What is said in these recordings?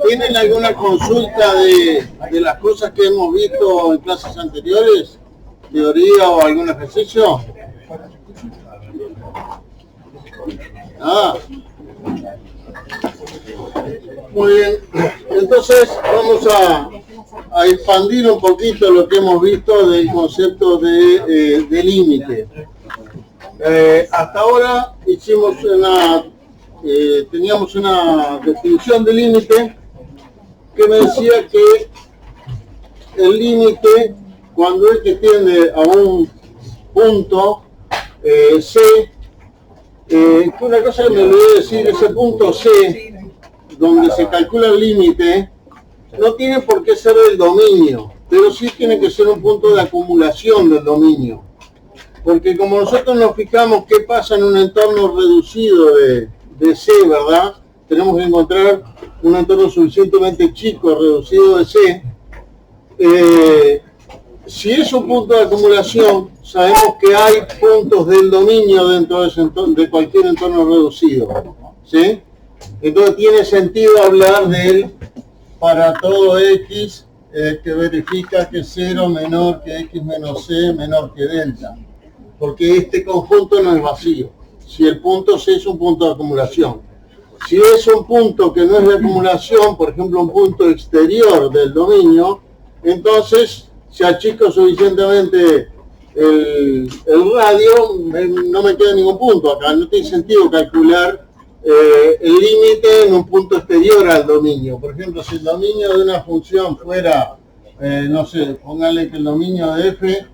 ¿Tienen alguna consulta de las cosas que hemos visto en clases anteriores? ¿Teoría o algún ejercicio? Muy bien. Entonces vamos a expandir un poquito lo que hemos visto del concepto de límite. Hasta ahora teníamos una definición de límite que me decía que el límite, cuando es que tiende a un punto C, una cosa que me olvidé decir, ese punto C, donde se calcula el límite, no tiene por qué ser el dominio, pero sí tiene que ser un punto de acumulación del dominio. Porque como nosotros nos fijamos qué pasa en un entorno reducido de C, ¿verdad? Tenemos que encontrar un entorno suficientemente chico, reducido de C. Si es un punto de acumulación, sabemos que hay puntos del dominio dentro de cualquier entorno reducido, ¿sí? Entonces tiene sentido hablar de él para todo X que verifica que 0 menor que X menos C menor que delta, porque este conjunto no es vacío. Si el punto C es un punto de acumulación. Si es un punto que no es de acumulación, por ejemplo un punto exterior del dominio, entonces si achico suficientemente el radio, no me queda ningún punto acá. No tiene sentido calcular el límite en un punto exterior al dominio. Por ejemplo, si el dominio de una función fuera, no sé, póngale que el dominio de f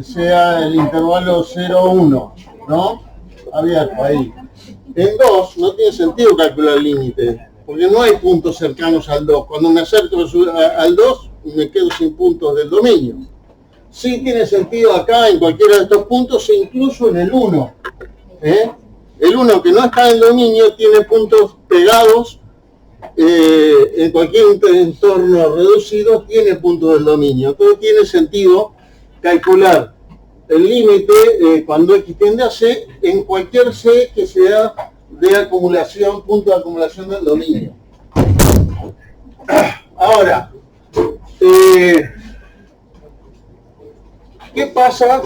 sea el intervalo 0, 1, ¿no? Abierto ahí. En 2 no tiene sentido calcular el límite, porque no hay puntos cercanos al 2. Cuando me acerco al 2, me quedo sin puntos del dominio. Sí tiene sentido acá, en cualquiera de estos puntos, e incluso en el 1. El 1 que no está en el dominio tiene puntos pegados, en cualquier entorno reducido tiene puntos del dominio. Entonces tiene sentido calcular el límite cuando X tiende a C en cualquier C que sea de acumulación, punto de acumulación del dominio. Ahora, ¿qué pasa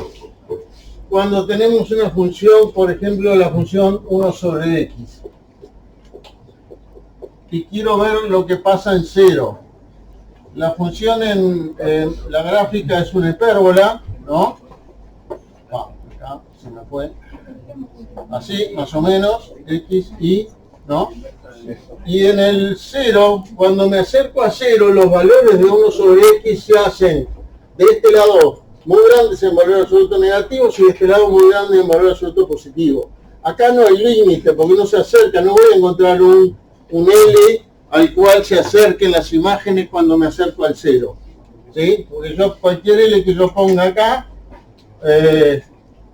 cuando tenemos una función, por ejemplo la función 1 sobre X? Y quiero ver lo que pasa en 0. La función en la gráfica es una hipérbola, ¿no? Acá se me fue. Así, más o menos, X, Y, ¿no? Y en el 0, cuando me acerco a 0, los valores de 1 sobre X se hacen de este lado muy grandes en valor absoluto negativo y de este lado muy grande en valor absoluto positivo. Acá no hay límite porque no se acerca, no voy a encontrar un L al cual se acerquen las imágenes cuando me acerco al 0. ¿Sí? Porque cualquier L que yo ponga acá,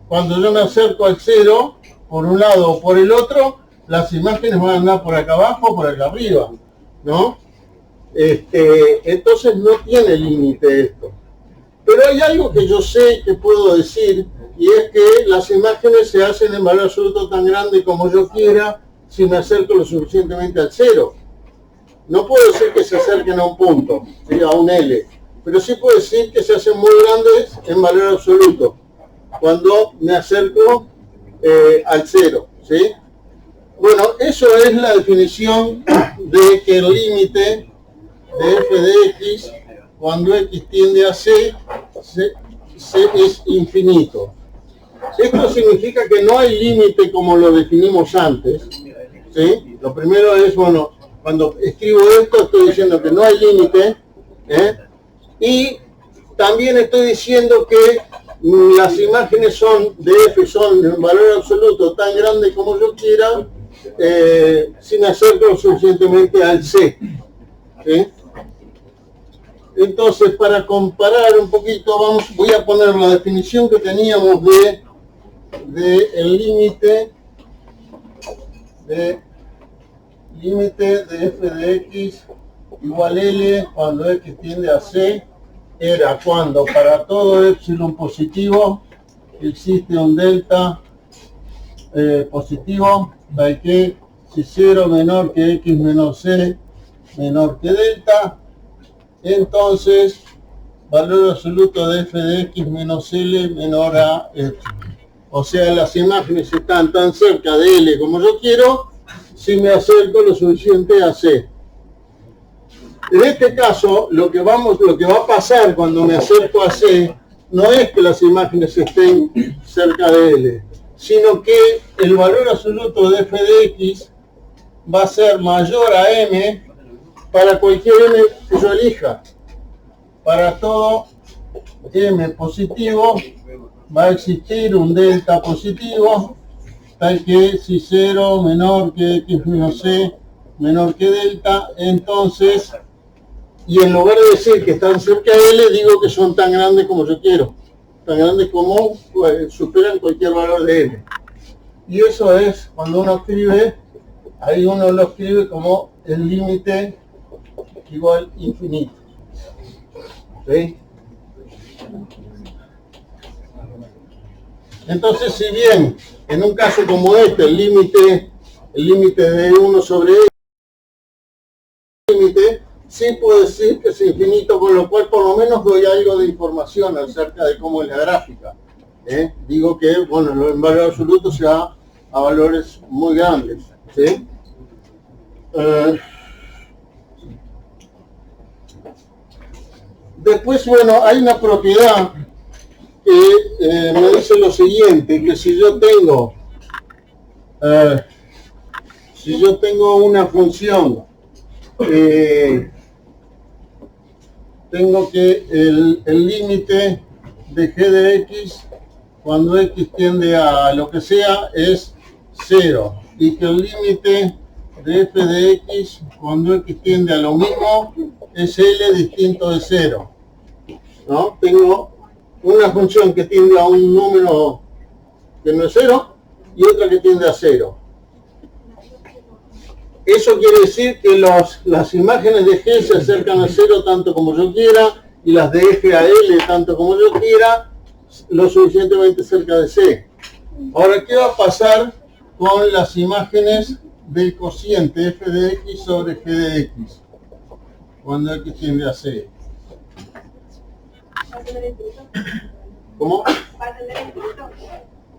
cuando yo me acerco al 0, por un lado o por el otro, las imágenes van a andar por acá abajo o por acá arriba, ¿no? Entonces no tiene límite esto. Pero hay algo que yo sé que puedo decir, y es que las imágenes se hacen en valor absoluto tan grande como yo quiera si me acerco lo suficientemente al 0. No puedo decir que se acerquen a un punto, ¿sí? A un L, pero sí puedo decir que se hacen muy grandes en valor absoluto cuando me acerco al 0, ¿sí? Bueno, eso es la definición de que el límite de f de x, cuando x tiende a c es infinito. Esto significa que no hay límite como lo definimos antes, ¿sí? Lo primero es, bueno, cuando escribo esto estoy diciendo que no hay límite, y también estoy diciendo que las imágenes de f son en valor absoluto tan grande como yo quiera, sin acerco suficientemente al c. ¿Sí? Entonces, para comparar un poquito, voy a poner la definición que teníamos de el límite de f de x igual L cuando x tiende a c, era cuando para todo epsilon positivo existe un delta positivo, para que si 0 menor que x menos c menor que delta, entonces valor absoluto de f de x menos L menor a epsilon. O sea, las imágenes están tan cerca de L como yo quiero, si me acerco lo suficiente a C. En este caso, lo que va a pasar cuando me acerco a C, no es que las imágenes estén cerca de L, sino que el valor absoluto de f de x va a ser mayor a m para cualquier m que yo elija. Para todo m positivo va a existir un delta positivo, tal que si 0 menor que x menos c menor que delta, entonces, y en lugar de decir que están cerca de L, digo que son tan grandes como yo quiero, tan grandes como superan cualquier valor de L. Y eso es, cuando uno escribe, ahí uno lo escribe como el límite igual infinito. ¿Sí? Entonces, si bien en un caso como este el límite de 1 sobre límite, sí puedo decir que es infinito, con lo cual por lo menos doy algo de información acerca de cómo es la gráfica. Digo que, bueno, el valor absoluto se va a valores muy grandes. ¿Sí? Después, bueno, hay una propiedad que me dice lo siguiente, que si yo tengo una función, tengo que el límite de g de x cuando x tiende a lo que sea es 0, y que el límite de f de x cuando x tiende a lo mismo es L distinto de 0. ¿No? Tengo una función que tiende a un número que no es 0 y otra que tiende a 0. Eso quiere decir que las imágenes de G se acercan a 0 tanto como yo quiera, y las de F a L tanto como yo quiera, lo suficientemente cerca de C. Ahora, ¿qué va a pasar con las imágenes del cociente f de x sobre g de x cuando x tiende a C? ¿Cómo?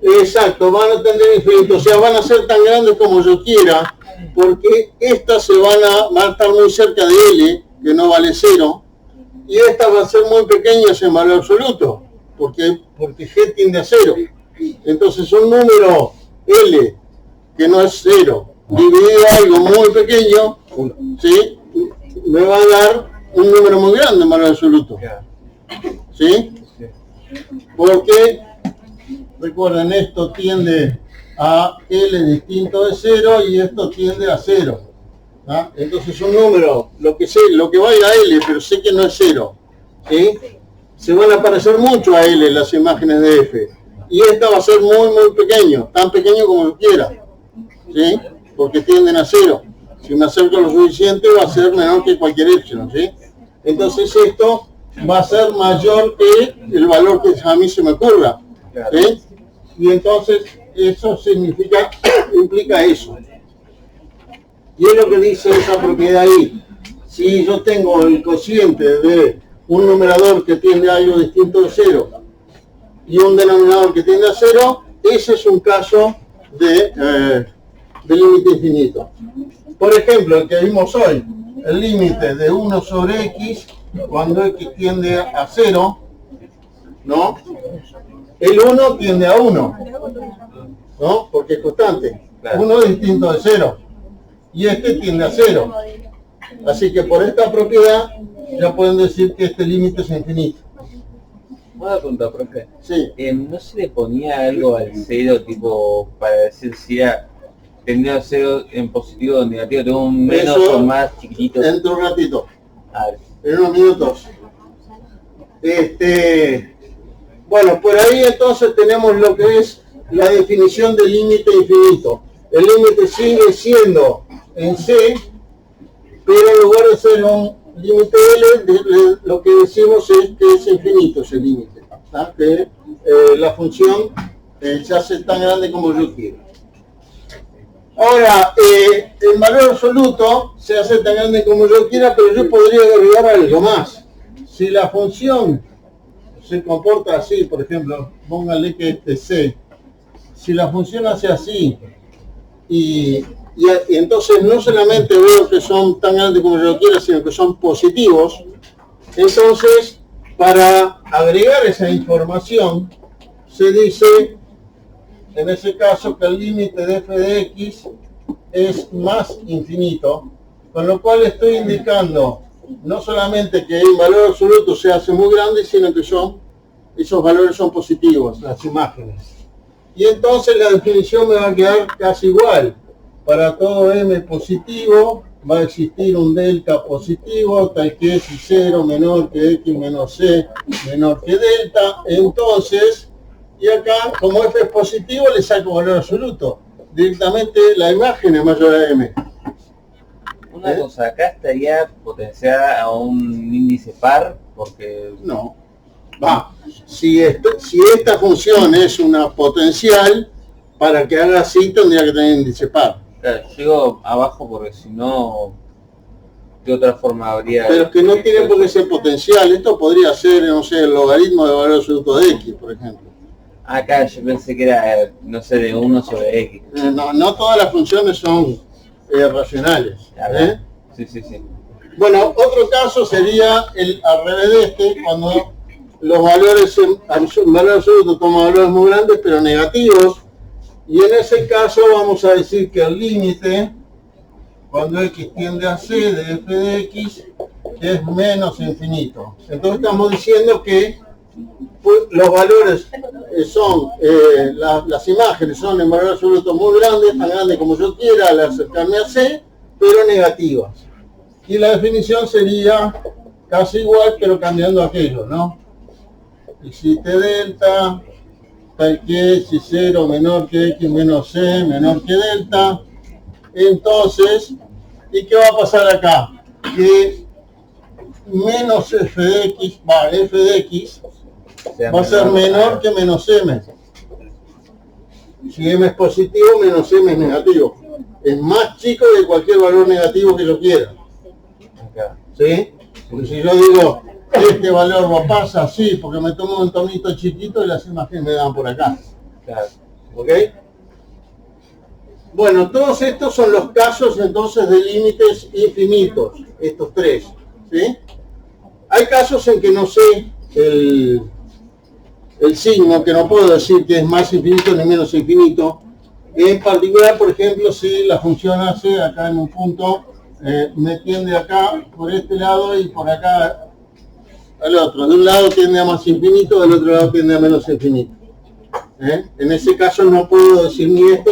Exacto, van a tender infinito, o sea, van a ser tan grandes como yo quiera, porque estas van a estar muy cerca de L, que no vale 0, y estas van a ser muy pequeñas en valor absoluto, porque G tiende a 0. Entonces un número L, que no es 0, dividido algo muy pequeño, ¿sí? Me va a dar un número muy grande en valor absoluto. ¿Sí? Porque, recuerden, esto tiende a L distinto de 0 y esto tiende a 0. ¿Ah? Entonces un número, lo que vaya a L, pero sé que no es 0. ¿Sí? Se van a parecer mucho a L las imágenes de F. Y esta va a ser muy, muy pequeño, tan pequeño como yo quiera. ¿Sí? Porque tienden a 0. Si me acerco lo suficiente, va a ser menor que cualquier epsilon. ¿Sí? Entonces esto va a ser mayor que el valor que a mí se me ocurra. ¿Sí? Y entonces eso implica eso. Y es lo que dice esa propiedad ahí. Si yo tengo el cociente de un numerador que tiende a algo distinto de 0 y un denominador que tiende a 0, ese es un caso de límite infinito. Por ejemplo, el que vimos hoy, el límite de 1 sobre x cuando x tiende a 0, ¿no? El 1 tiende a 1, ¿no? Porque es constante. 1 es distinto de 0 y este tiende a 0. Así que por esta propiedad ya pueden decir que este límite es infinito. Una pregunta, profe. Sí. ¿No se le ponía algo al 0, tipo, para decir si era tendido a 0 en positivo o negativo? ¿Tengo un menos o más chiquitito? Dentro de un ratito. A ver. En unos minutos. Bueno, por ahí entonces tenemos lo que es la definición del límite infinito. El límite sigue siendo en C, pero en lugar de ser un límite L, lo que decimos es que es infinito ese límite. Que la función se hace tan grande como yo quiero. Ahora, el valor absoluto se hace tan grande como yo quiera, pero yo podría agregar algo más. Si la función se comporta así, por ejemplo, póngale que este C, si la función hace así, y entonces no solamente veo que son tan grandes como yo quiera, sino que son positivos, entonces para agregar esa información se dice en ese caso que el límite de f de x es más infinito, con lo cual estoy indicando no solamente que el valor absoluto se hace muy grande, sino que esos valores son positivos, las imágenes. Y entonces la definición me va a quedar casi igual. Para todo m positivo va a existir un delta positivo, tal que es 0 menor que x menos c menor que delta. Entonces, y acá, como f es positivo, le saco valor absoluto. Directamente la imagen es mayor a m. Una cosa, acá estaría potenciada a un índice par, porque... No. Si esta función es una potencial, para que haga así tendría que tener índice par. Claro, llego abajo porque si no, ¿de otra forma habría...? Pero es que no tiene por qué ser potencial. Esto podría ser, no sé, el logaritmo de valor absoluto de x, por ejemplo. Acá yo pensé que era, no sé, de 1 sobre x. No todas las funciones son racionales. Sí. Bueno, otro caso sería el al revés de este, cuando los valores, en valor absoluto toma valores muy grandes, pero negativos. Y en ese caso vamos a decir que el límite, cuando x tiende a c de f de x, es menos infinito. Entonces estamos diciendo que los valores son, las imágenes son en valor absoluto muy grandes, tan grandes como yo quiera al acercarme a c, pero negativas. Y la definición sería casi igual, pero cambiando aquello, ¿no? Existe delta, tal que si 0 menor que x menos c menor que delta. Entonces, ¿y qué va a pasar acá? Que menos f de x va a ser menor que menos m. Si m es positivo, menos m es negativo. Es más chico que cualquier valor negativo que yo quiera. ¿Sí? Porque si yo digo, este valor pasa así, porque me tomo un tomito chiquito y las imágenes me dan por acá. ¿Ok? Bueno, todos estos son los casos entonces de límites infinitos, estos tres. ¿Sí? Hay casos en que no sé el signo, que no puedo decir que es más infinito ni menos infinito. En particular, por ejemplo, si la función hace acá en un punto, me tiende acá por este lado y por acá al otro. De un lado tiende a más infinito, del otro lado tiende a menos infinito. En ese caso no puedo decir ni esto,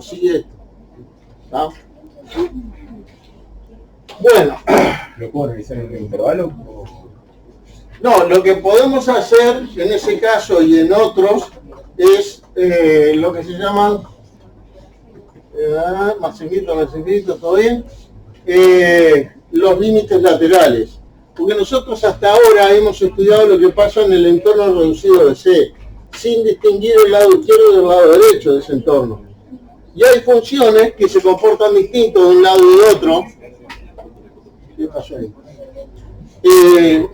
sí esto. ¿No? Bueno. ¿Lo puedo realizar en un intervalo? No, lo que podemos hacer en ese caso y en otros es lo que se llaman más infinito, ¿todo bien? Los límites laterales. Porque nosotros hasta ahora hemos estudiado lo que pasa en el entorno reducido de C, sin distinguir el lado izquierdo del lado derecho de ese entorno. Y hay funciones que se comportan distintos de un lado y de otro. ¿Qué pasó ahí?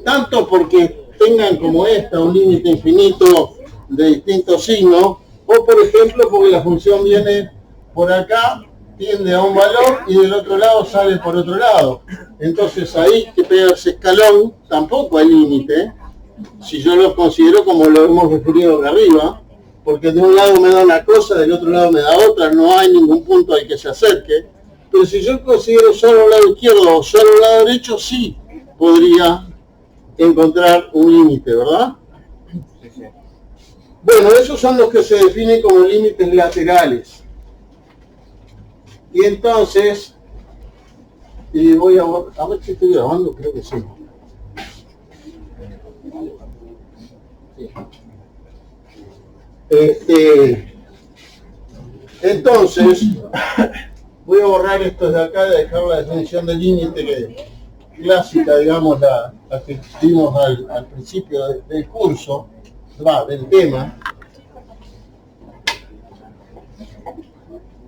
Tanto porque tengan como esta un límite infinito de distintos signos, o por ejemplo porque la función viene por acá, tiende a un valor y del otro lado sale por otro lado. Entonces ahí que pega ese escalón tampoco hay límite, si yo lo considero como lo hemos definido de arriba, porque de un lado me da una cosa, del otro lado me da otra, no hay ningún punto al que se acerque. Pero si yo considero solo el lado izquierdo o solo el lado derecho, sí podría encontrar un límite, ¿verdad? Sí. Bueno, esos son los que se definen como límites laterales. Y entonces, voy a ver si estoy grabando, creo que sí. Entonces, voy a borrar esto de acá, de dejar la definición de límite que clásica, digamos, la que vimos al principio del curso, del tema.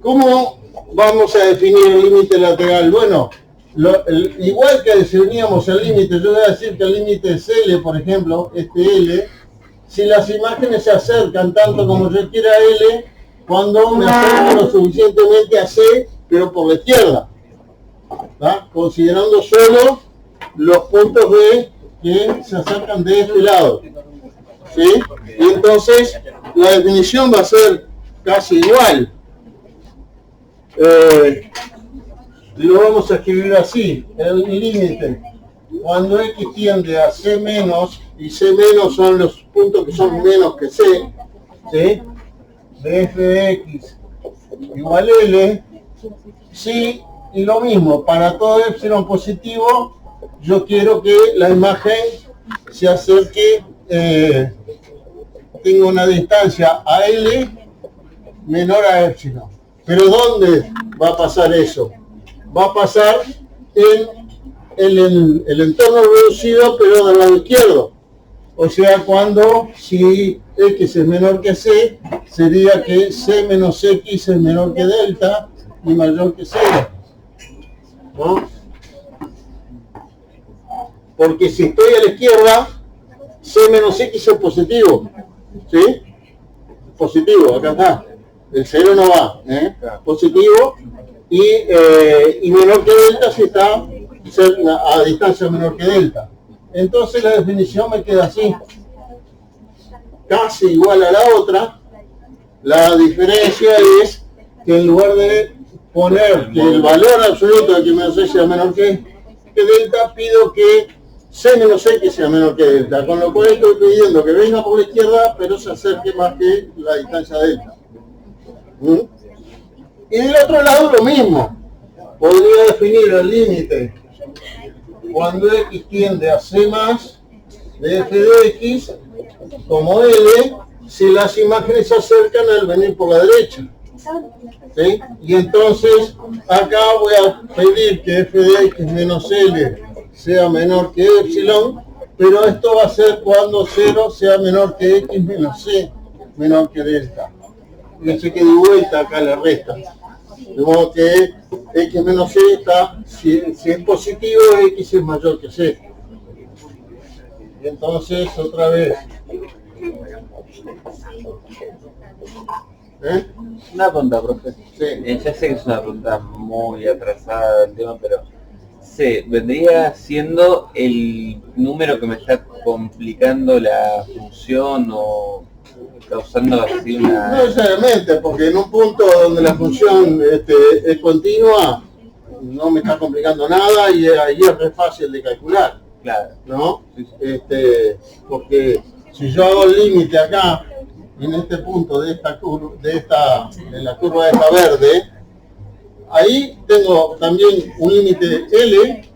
¿Cómo vamos a definir el límite lateral. Bueno, igual que definíamos el límite, yo voy a decir que el límite es L, por ejemplo, este L, si las imágenes se acercan tanto como yo quiera a L, cuando me acerco lo suficientemente a C, pero por la izquierda, ¿tá? Considerando solo los puntos B que se acercan de este lado, ¿sí? Y entonces la definición va a ser casi igual. Lo vamos a escribir así: el límite cuando X tiende a C menos, y C menos son los puntos que son menos que C, ¿sí? De f de X igual L, sí, y lo mismo, para todo epsilon positivo, yo quiero que la imagen se acerque, tenga una distancia a L menor a epsilon. Pero ¿dónde va a pasar eso? Va a pasar en el entorno reducido, pero del lado izquierdo. O sea, cuando si X es menor que C, sería que C menos X es menor que delta y mayor que 0. ¿No? Porque si estoy a la izquierda, C menos X es positivo. ¿Sí? Positivo, acá está. El 0 no va, ¿eh? Positivo. Y menor que delta si está a distancia menor que delta. Entonces la definición me queda así, casi igual a la otra. La diferencia es que en lugar de poner que el valor absoluto de que menos C sea menor que delta, pido que C menos X sea menor que delta, con lo cual estoy pidiendo que venga por la izquierda pero se acerque más que la distancia delta. Y del otro lado lo mismo, podría definir el límite cuando X tiende a C más de f de X como L, si las imágenes se acercan al venir por la derecha. ¿Sí? Y entonces acá voy a pedir que f de X menos L sea menor que epsilon, pero esto va a ser cuando 0 sea menor que X menos C, menor que delta. Fíjense que de vuelta acá la resta. De modo que X menos C está, si es positivo, X es mayor que C. Y entonces, otra vez. Una pregunta, profe. Sí. Ya sé que es una pregunta muy atrasada del tema, pero C vendría siendo el número que me está complicando la función o causando así una... No necesariamente, porque en un punto donde la función es continua, no me está complicando nada y ahí es re fácil de calcular. Claro. ¿No? Porque si yo hago el límite acá, en este punto de esta curva, en la curva de esta verde, ahí tengo también un límite L,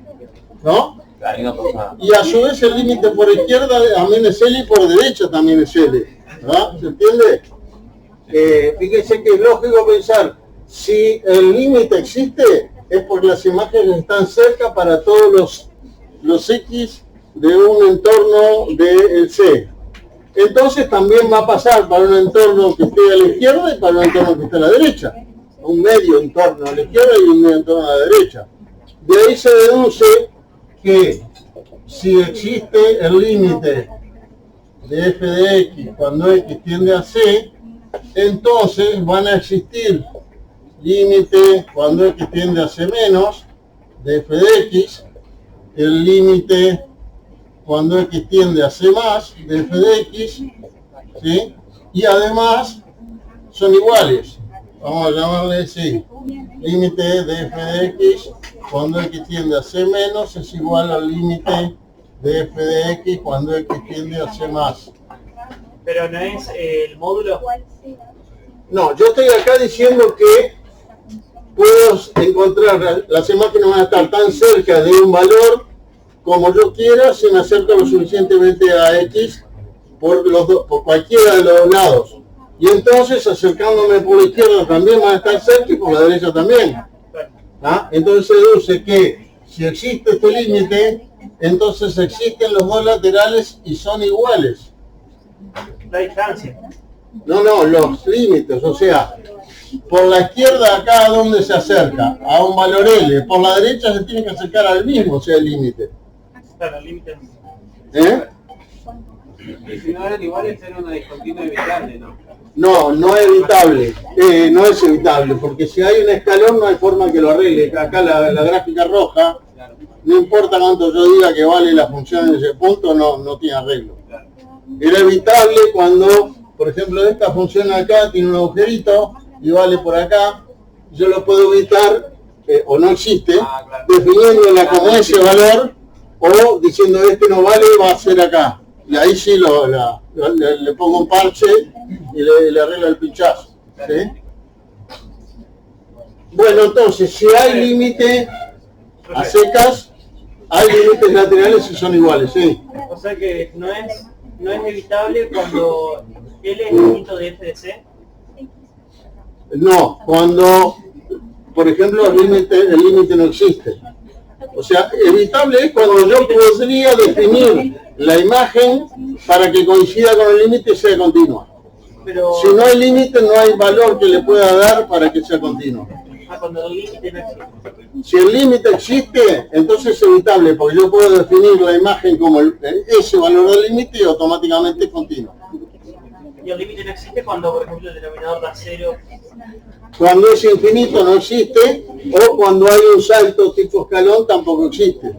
¿no? Ahí no pasa nada. Y a su vez el límite por izquierda también es L y por derecha también es L. ¿Verdad? ¿Se entiende? Fíjense que es lógico pensar, si el límite existe, es porque las imágenes están cerca para todos los X de un entorno del C. Entonces también va a pasar para un entorno que esté a la izquierda y para un entorno que esté a la derecha. Un medio entorno a la izquierda y un medio entorno a la derecha. De ahí se deduce que si existe el límite de f de X cuando X tiende a C, entonces van a existir límite cuando X tiende a C menos de f de X, el límite cuando X tiende a C más de f de X, ¿sí? Y además son iguales, vamos a llamarle así, límite de f de X cuando X tiende a C menos es igual al límite de f de X cuando X tiende a C más. Pero no es el módulo. No, yo estoy acá diciendo que puedo encontrar, las imágenes van a estar tan cerca de un valor como yo quiera si me acerco lo suficientemente a X por cualquiera de los lados. Y entonces acercándome por la izquierda también van a estar cerca y por la derecha también. ¿Ah? Entonces se deduce que si existe este límite, entonces existen los dos laterales y son iguales. La distancia. No, los límites, o sea, por la izquierda acá a dónde se acerca, a un valor L, por la derecha se tiene que acercar al mismo, o sea, el límite. Claro, el límite. ¿Eh? Y si no eran iguales, era una discontinua evitable, ¿no? No, no es evitable, no es evitable, porque si hay un escalón no hay forma que lo arregle. Acá la gráfica roja, no importa cuánto yo diga que vale la función en ese punto, no tiene arreglo. Era evitable cuando, por ejemplo, esta función acá tiene un agujerito y vale por acá, yo lo puedo evitar, o no existe, definiéndola como ese valor, o diciendo este no vale, va a ser acá. Y ahí sí le pongo un parche y le arreglo el pinchazo. ¿Sí? Bueno, entonces, si hay límite a secas, hay límites laterales si son iguales, ¿sí? O sea que no es evitable cuando L es distinto de F de C. No, cuando, por ejemplo, el límite no existe. O sea, evitable es cuando yo podría definir la imagen para que coincida con el límite y sea continua. Pero Si no hay límite, no hay valor que le pueda dar para que sea continua. cuando el límite no existe. Si el límite existe, entonces es evitable, porque yo puedo definir la imagen como ese valor del límite y automáticamente es continua. Y el límite no existe cuando, por ejemplo, el denominador da 0. Cuando es infinito no existe, o cuando hay un salto tipo escalón tampoco existe.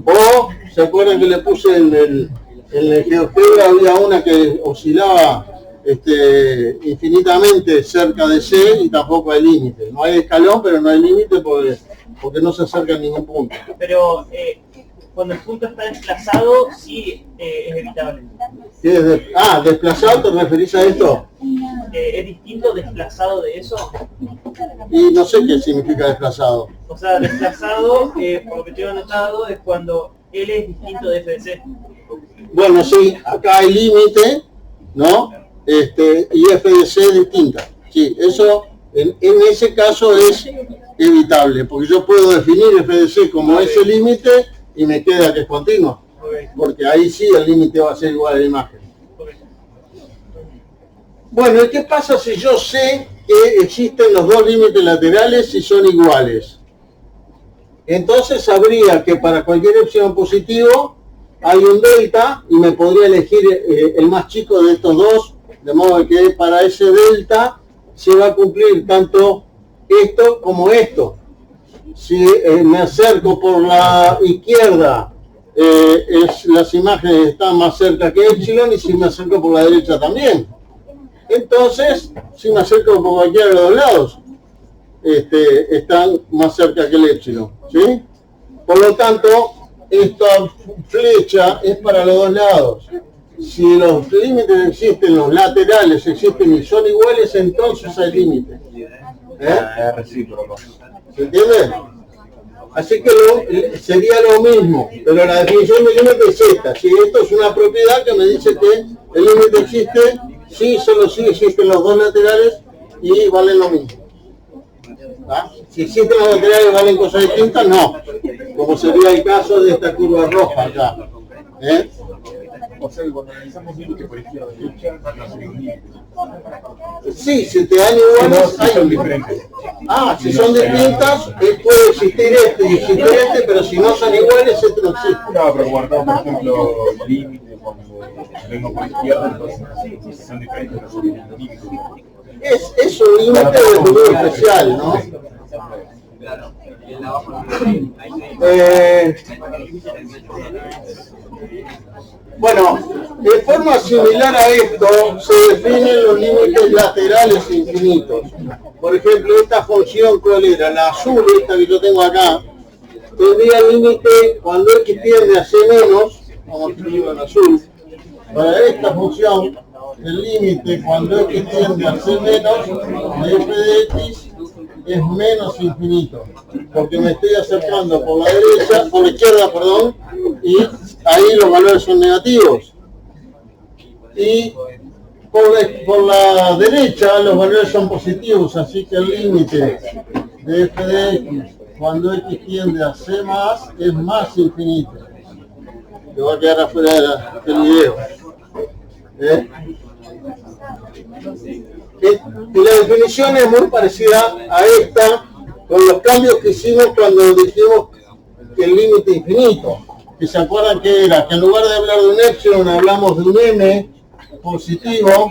O, ¿se acuerdan que le puse en el GeoGebra había una que oscilaba infinitamente cerca de C y tampoco hay límite? No hay escalón, pero no hay límite porque no se acerca a ningún punto. Pero cuando el punto está desplazado, sí es evitable. ¿Desplazado te referís a esto? ¿Es distinto desplazado de eso? Y no sé qué significa desplazado. O sea, desplazado, por lo que tengo anotado, es cuando L es distinto de F de C. Bueno, sí, acá hay límite, ¿no? Y F de C es distinta. Sí, eso en ese caso es evitable, porque yo puedo definir F de C como ese límite y me queda que es continuo. Porque ahí sí el límite va a ser igual a la imagen. Bueno, ¿y qué pasa si yo sé que existen los dos límites laterales y son iguales? Entonces sabría que para cualquier epsilon positivo hay un delta y me podría elegir el más chico de estos dos, de modo que para ese delta se va a cumplir tanto esto como esto. Si me acerco por la izquierda, las imágenes están más cerca que epsilon, y si me acerco por la derecha también. Entonces, si me acerco por cualquiera de los dos lados, están más cerca que el epsilon, ¿sí? Por lo tanto, esta flecha es para los dos lados. Si los límites existen, los laterales existen y son iguales, entonces hay límites. Es recíproco. ¿Se entiende? Así que sería lo mismo, pero la definición del límite es esta. Si esto es una propiedad que me dice que el límite existe, sí, solo si existen los dos laterales y valen lo mismo. ¿Ah? Si existen los laterales valen cosas distintas, no. Como sería el caso de esta curva roja acá. O sea, cuando analizamos límite por izquierda y derecha, no son límites. Sí, si te dan iguales, Si son diferentes. si son distintas, puede existir este y existir este, pero si no son iguales, este no existe. No, pero guardamos, por ejemplo, límite cuando vengo por izquierda, entonces si son diferentes, no son límites. Es un límite de color especial, ¿no? Bueno, de forma similar a esto se definen los límites laterales infinitos. Por ejemplo, esta función, ¿cuál era? La azul, esta que yo tengo acá, tendría el límite cuando x tiende a c menos, vamos a escribirlo en azul, para esta función, el límite cuando x tiende a c menos de f de x es menos infinito, porque me estoy acercando por la derecha, por la izquierda, perdón, y ahí los valores son negativos. Y por la derecha los valores son positivos, así que el límite de f de x cuando x tiende a c más es más infinito. Que va a quedar afuera del video. Y la definición es muy parecida a esta, con los cambios que hicimos cuando dijimos que el límite infinito. Que se acuerdan que era que en lugar de hablar de un epsilon hablamos de un m positivo,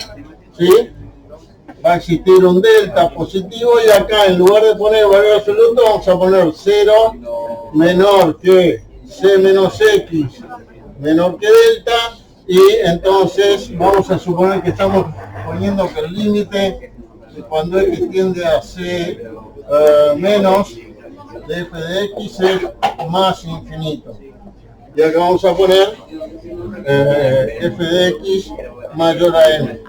¿sí? Va a existir un delta positivo y acá en lugar de poner valor absoluto vamos a poner 0 menor que c menos x menor que delta, y entonces vamos a suponer que estamos poniendo que el límite cuando x tiende a c menos de f de x es más infinito. Y acá vamos a poner f de x mayor a m.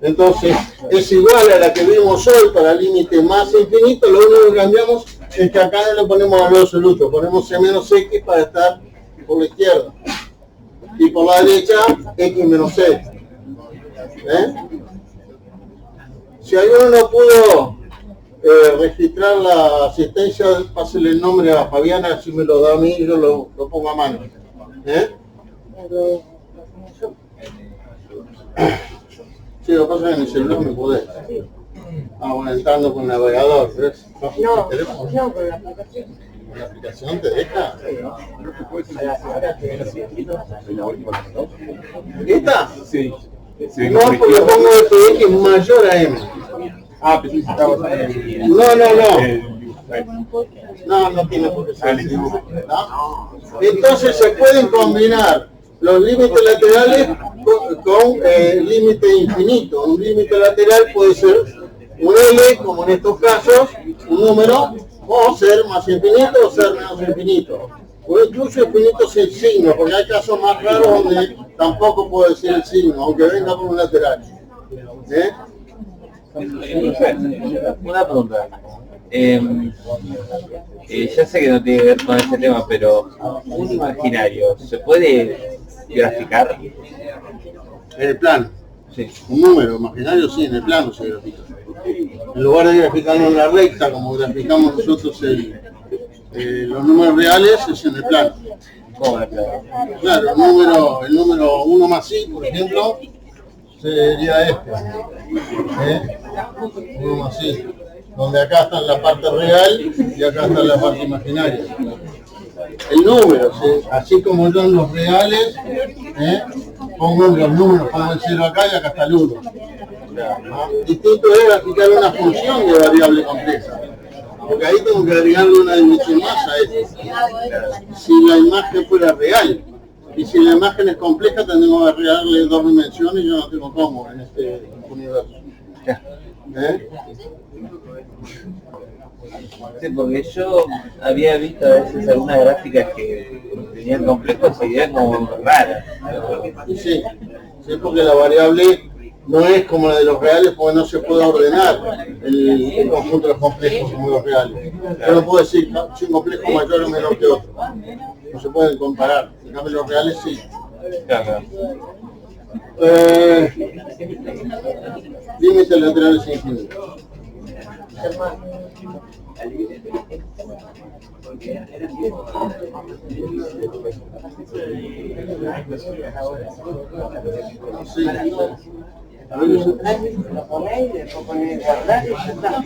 Entonces es igual a la que vimos hoy para límite más infinito. Lo único que cambiamos es que acá no le ponemos valor absoluto, ponemos c menos x para estar por la izquierda y por la derecha x menos c. Si alguno no pudo registrar la asistencia, pásele el nombre a Fabiana, si me lo da a mí yo lo pongo a mano. Sí, lo que pasa es que en el celular no podés. Bueno, entrando con el navegador, ¿ves? No, con la aplicación. ¿La aplicación te deja? ¿Esta? Sí. No, porque pongo f de x mayor a m. Ah, pero sí estaba No tiene por qué ser. ¿No? Entonces se pueden combinar los límites laterales con límite infinito. Un límite lateral puede ser un L, como en estos casos, un número, o ser más infinito o ser menos infinito. O incluso infinito sin signo, porque hay casos más raros donde tampoco puede decir el signo, aunque venga por un lateral. Una pregunta. Ya sé que no tiene que ver con este tema, pero un imaginario, ¿se puede graficar? En el plano. Sí. Un número imaginario, sí, en el plano se grafica. En lugar de graficarlo en la recta, como graficamos nosotros los números reales, es en el plano. ¿Cómo la plano? Claro, el número 1 más i, por ejemplo, sería este. 1 más i. Donde acá está la parte real y acá está la parte imaginaria. El número, ¿sí? Así como yo en los reales, pongo los números, pongo el 0 acá y acá está el 1. Distinto es graficar una función de variable compleja, porque ahí tengo que agregarle una dimensión más a esto. Si la imagen fuera real, y si la imagen es compleja, tendremos que agregarle 2 dimensiones y yo no tengo cómo en este universo. Sí, porque yo había visto a veces algunas gráficas que tenían complejos y eran como raras. Sí, porque la variable no es como la de los reales, porque no se puede ordenar el conjunto de los complejos como los reales. Yo no puedo decir si un complejo mayor o menor que otro. No se pueden comparar. En cambio los reales sí. Claro. Límites laterales infinitos. Sí. Lo ponéis, después ponéis guardar y ya está.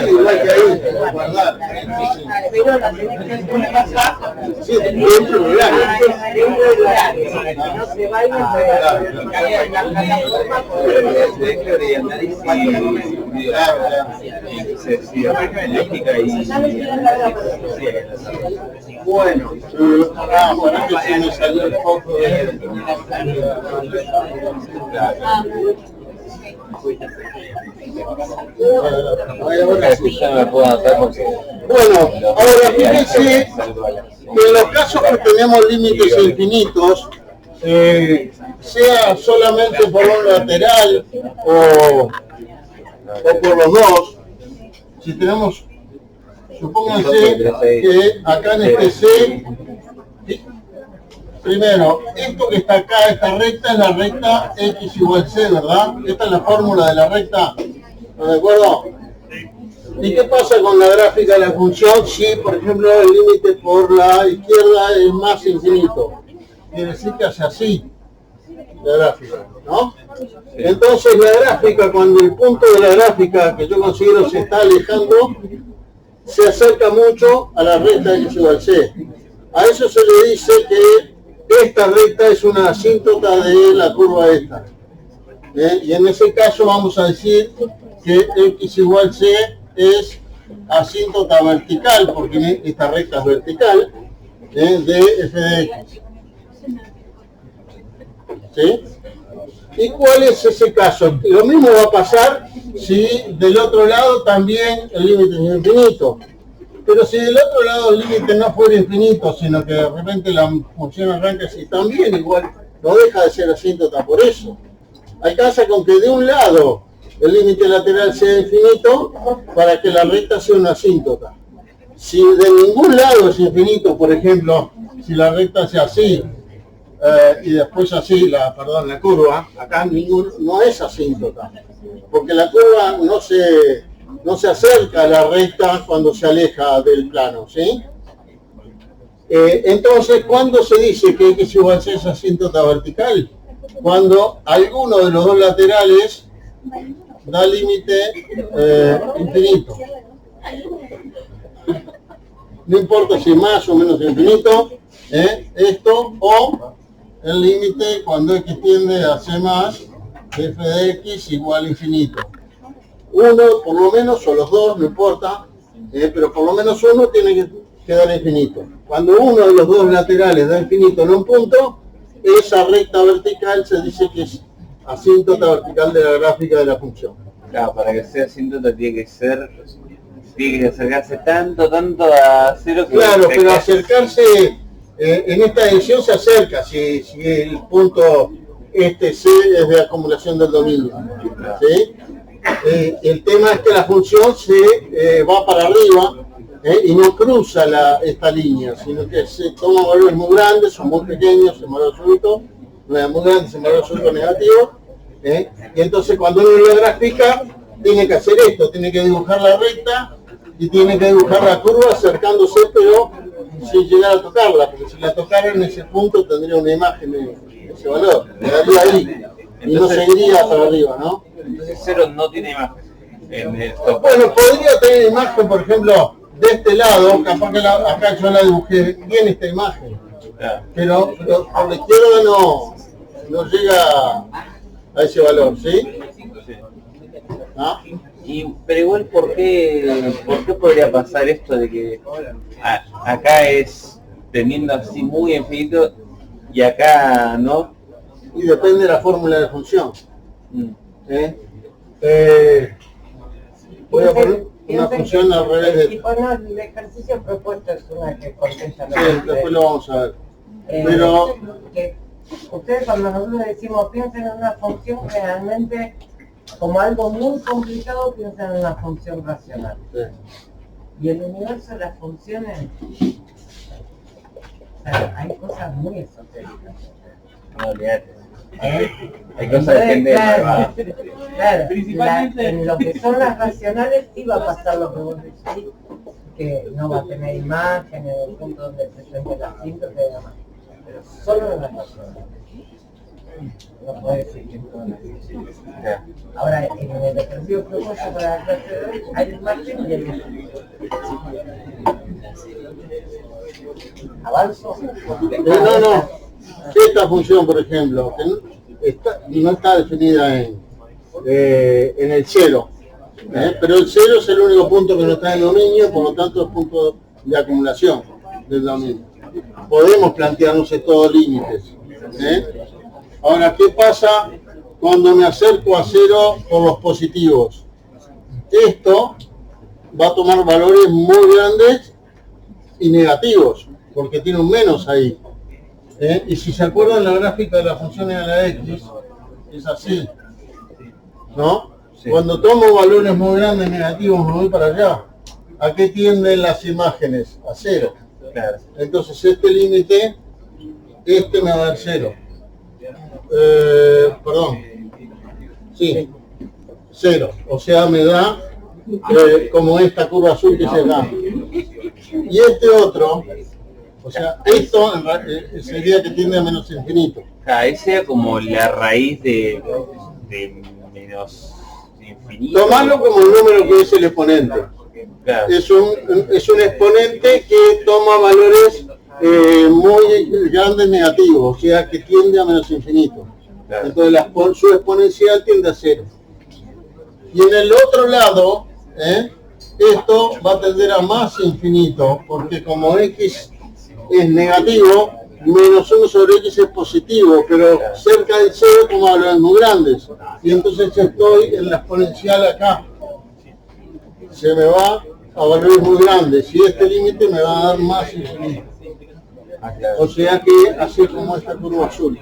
Igual que ahí, guardar. Sí, dentro no se vayan bueno, por eso se me salió el foco de... Bueno, ahora fíjense que en los casos que tenemos límites infinitos, sea solamente por un lateral o por los dos, si tenemos, supónganse que acá en este C, ¿sí? Primero, esto que está acá, esta recta es la recta x igual c, ¿verdad? Esta es la fórmula de la recta, ¿están de acuerdo? ¿Y qué pasa con la gráfica de la función si, por ejemplo, el límite por la izquierda es más infinito? Quiere decir que hace así la gráfica, ¿no? Entonces la gráfica, cuando el punto de la gráfica que yo considero se está alejando, se acerca mucho a la recta x igual c. A eso se le dice que esta recta es una asíntota de la curva esta. Y en ese caso vamos a decir que x igual c es asíntota vertical, porque esta recta es vertical, de f de x. ¿Sí? ¿Y cuál es ese caso? Lo mismo va a pasar si del otro lado también el límite es infinito. Pero si del otro lado el límite no fuera infinito, sino que de repente la función arranca así, también igual no deja de ser asíntota por eso. Alcanza con que de un lado el límite lateral sea infinito para que la recta sea una asíntota. Si de ningún lado es infinito, por ejemplo, si la recta sea así, y después así, la curva, acá no es asíntota, porque la curva no se acerca a la recta cuando se aleja del plano, ¿sí? Entonces, ¿cuándo se dice que x igual c es asíntota vertical? Cuando alguno de los dos laterales da límite infinito. No importa si es más o menos infinito, esto, o el límite cuando x tiende a c más, f de x igual infinito. Uno, por lo menos, o los dos, no importa, pero por lo menos uno tiene que dar infinito. Cuando uno de los dos laterales da infinito en un punto, esa recta vertical se dice que es asíntota vertical de la gráfica de la función. Claro, para que sea asíntota tiene que acercarse tanto a cero que... Claro, pero acercarse, en esta edición se acerca, si el punto este C es de acumulación del dominio, ¿sí? El tema es que la función se va para arriba y no cruza esta línea, sino que se toma valores muy grandes o muy pequeños en valor absoluto, muy grandes en valor absoluto negativo, y entonces cuando uno lo grafica, tiene que hacer esto, tiene que dibujar la recta y tiene que dibujar la curva acercándose, pero sin llegar a tocarla, porque si la tocara en ese punto tendría una imagen de ese valor, quedaría ahí y no seguiría para arriba, ¿no? Entonces cero no tiene imagen. Bueno, podría tener imagen, por ejemplo, de este lado, capaz que acá yo la dibujé bien esta imagen, pero por la izquierda no llega a ese valor, ¿sí? ¿No? Pero igual, ¿por qué podría pasar esto de que acá es teniendo así muy infinito y acá no? Y depende de la fórmula de función. Voy a poner una función al revés de... Y bueno, el ejercicio propuesto es una que contesta. Sí, después lo vamos a ver. Pero... que ustedes cuando nosotros decimos piensen en una función, generalmente como algo muy complicado piensan en una función racional. Sí. Y el universo de las funciones, o sea, hay cosas muy esotéricas. No, olvidate. Hay cosas que entienden. Claro, en lo que son las racionales sí va a pasar lo que vos decís, que no va a tener imagen en el punto donde se presente la síntesis y demás. Pero solo en las racionales. No puede decir que en todas las racionales. Ahora, en el ejercicio propuesto para la clase de hoy, hay imagen y hay imagen. ¿Avanzo? No. Esta función, por ejemplo, que no está definida en el cero, pero el cero es el único punto que no está en el dominio, por lo tanto es punto de acumulación del dominio. Podemos plantearnos estos límites. Ahora, ¿qué pasa cuando me acerco a cero por los positivos? Esto va a tomar valores muy grandes y negativos, porque tiene un menos ahí. Y si se acuerdan, la gráfica de la función a la x es así, ¿no? Sí. Cuando tomo valores muy grandes negativos me voy para allá. ¿A qué tienden las imágenes? A cero. Claro. Entonces este límite, este me va a dar cero. Perdón. Sí, cero. O sea, me da como esta curva azul que se acá. Y este otro, o sea, esto sería que tiende a menos infinito. Esa era como la raíz de menos infinito. Tomarlo como un número que es el exponente. Claro. Es un exponente que toma valores muy grandes negativos, o sea, que tiende a menos infinito. Claro. Entonces su exponencial tiende a cero. Y en el otro lado, esto va a tender a más infinito, porque como x es negativo, menos 1 sobre x es positivo, pero cerca del 0 como valores muy grandes. Y entonces estoy en la exponencial acá. Se me va a valores muy grandes, y este límite me va a dar más infinito. O sea que así como esta curva azul.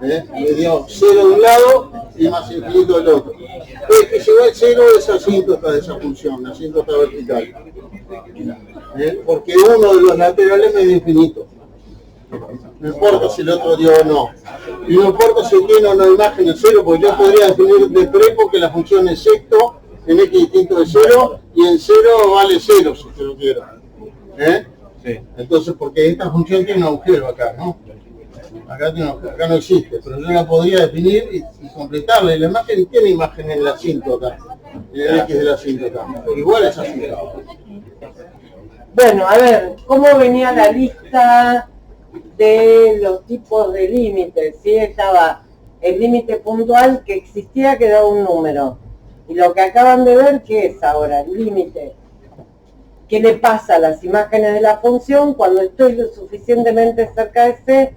Me dio 0 de un lado y más infinito del otro. X igual 0 es asíntota de esa función, la asíntota vertical. Porque uno de los laterales me dio infinito. No importa si el otro dio o no. Y no importa si tiene o no imagen en 0, porque yo podría definir de prepo que la función es sexto en x distinto de 0 y en 0 vale 0 si yo lo quiero. Sí. Entonces, porque esta función tiene un agujero acá, ¿no? Acá no existe, pero yo la podría definir y completarla. Y la imagen tiene imagen en la asíntota, en el x de la asíntota. Igual es así. Bueno, a ver, ¿cómo venía la lista de los tipos de límites? ¿Sí? Estaba el límite puntual que existía, que daba un número. Y lo que acaban de ver, ¿qué es ahora? El límite. ¿Qué le pasa a las imágenes de la función cuando estoy lo suficientemente cerca de C?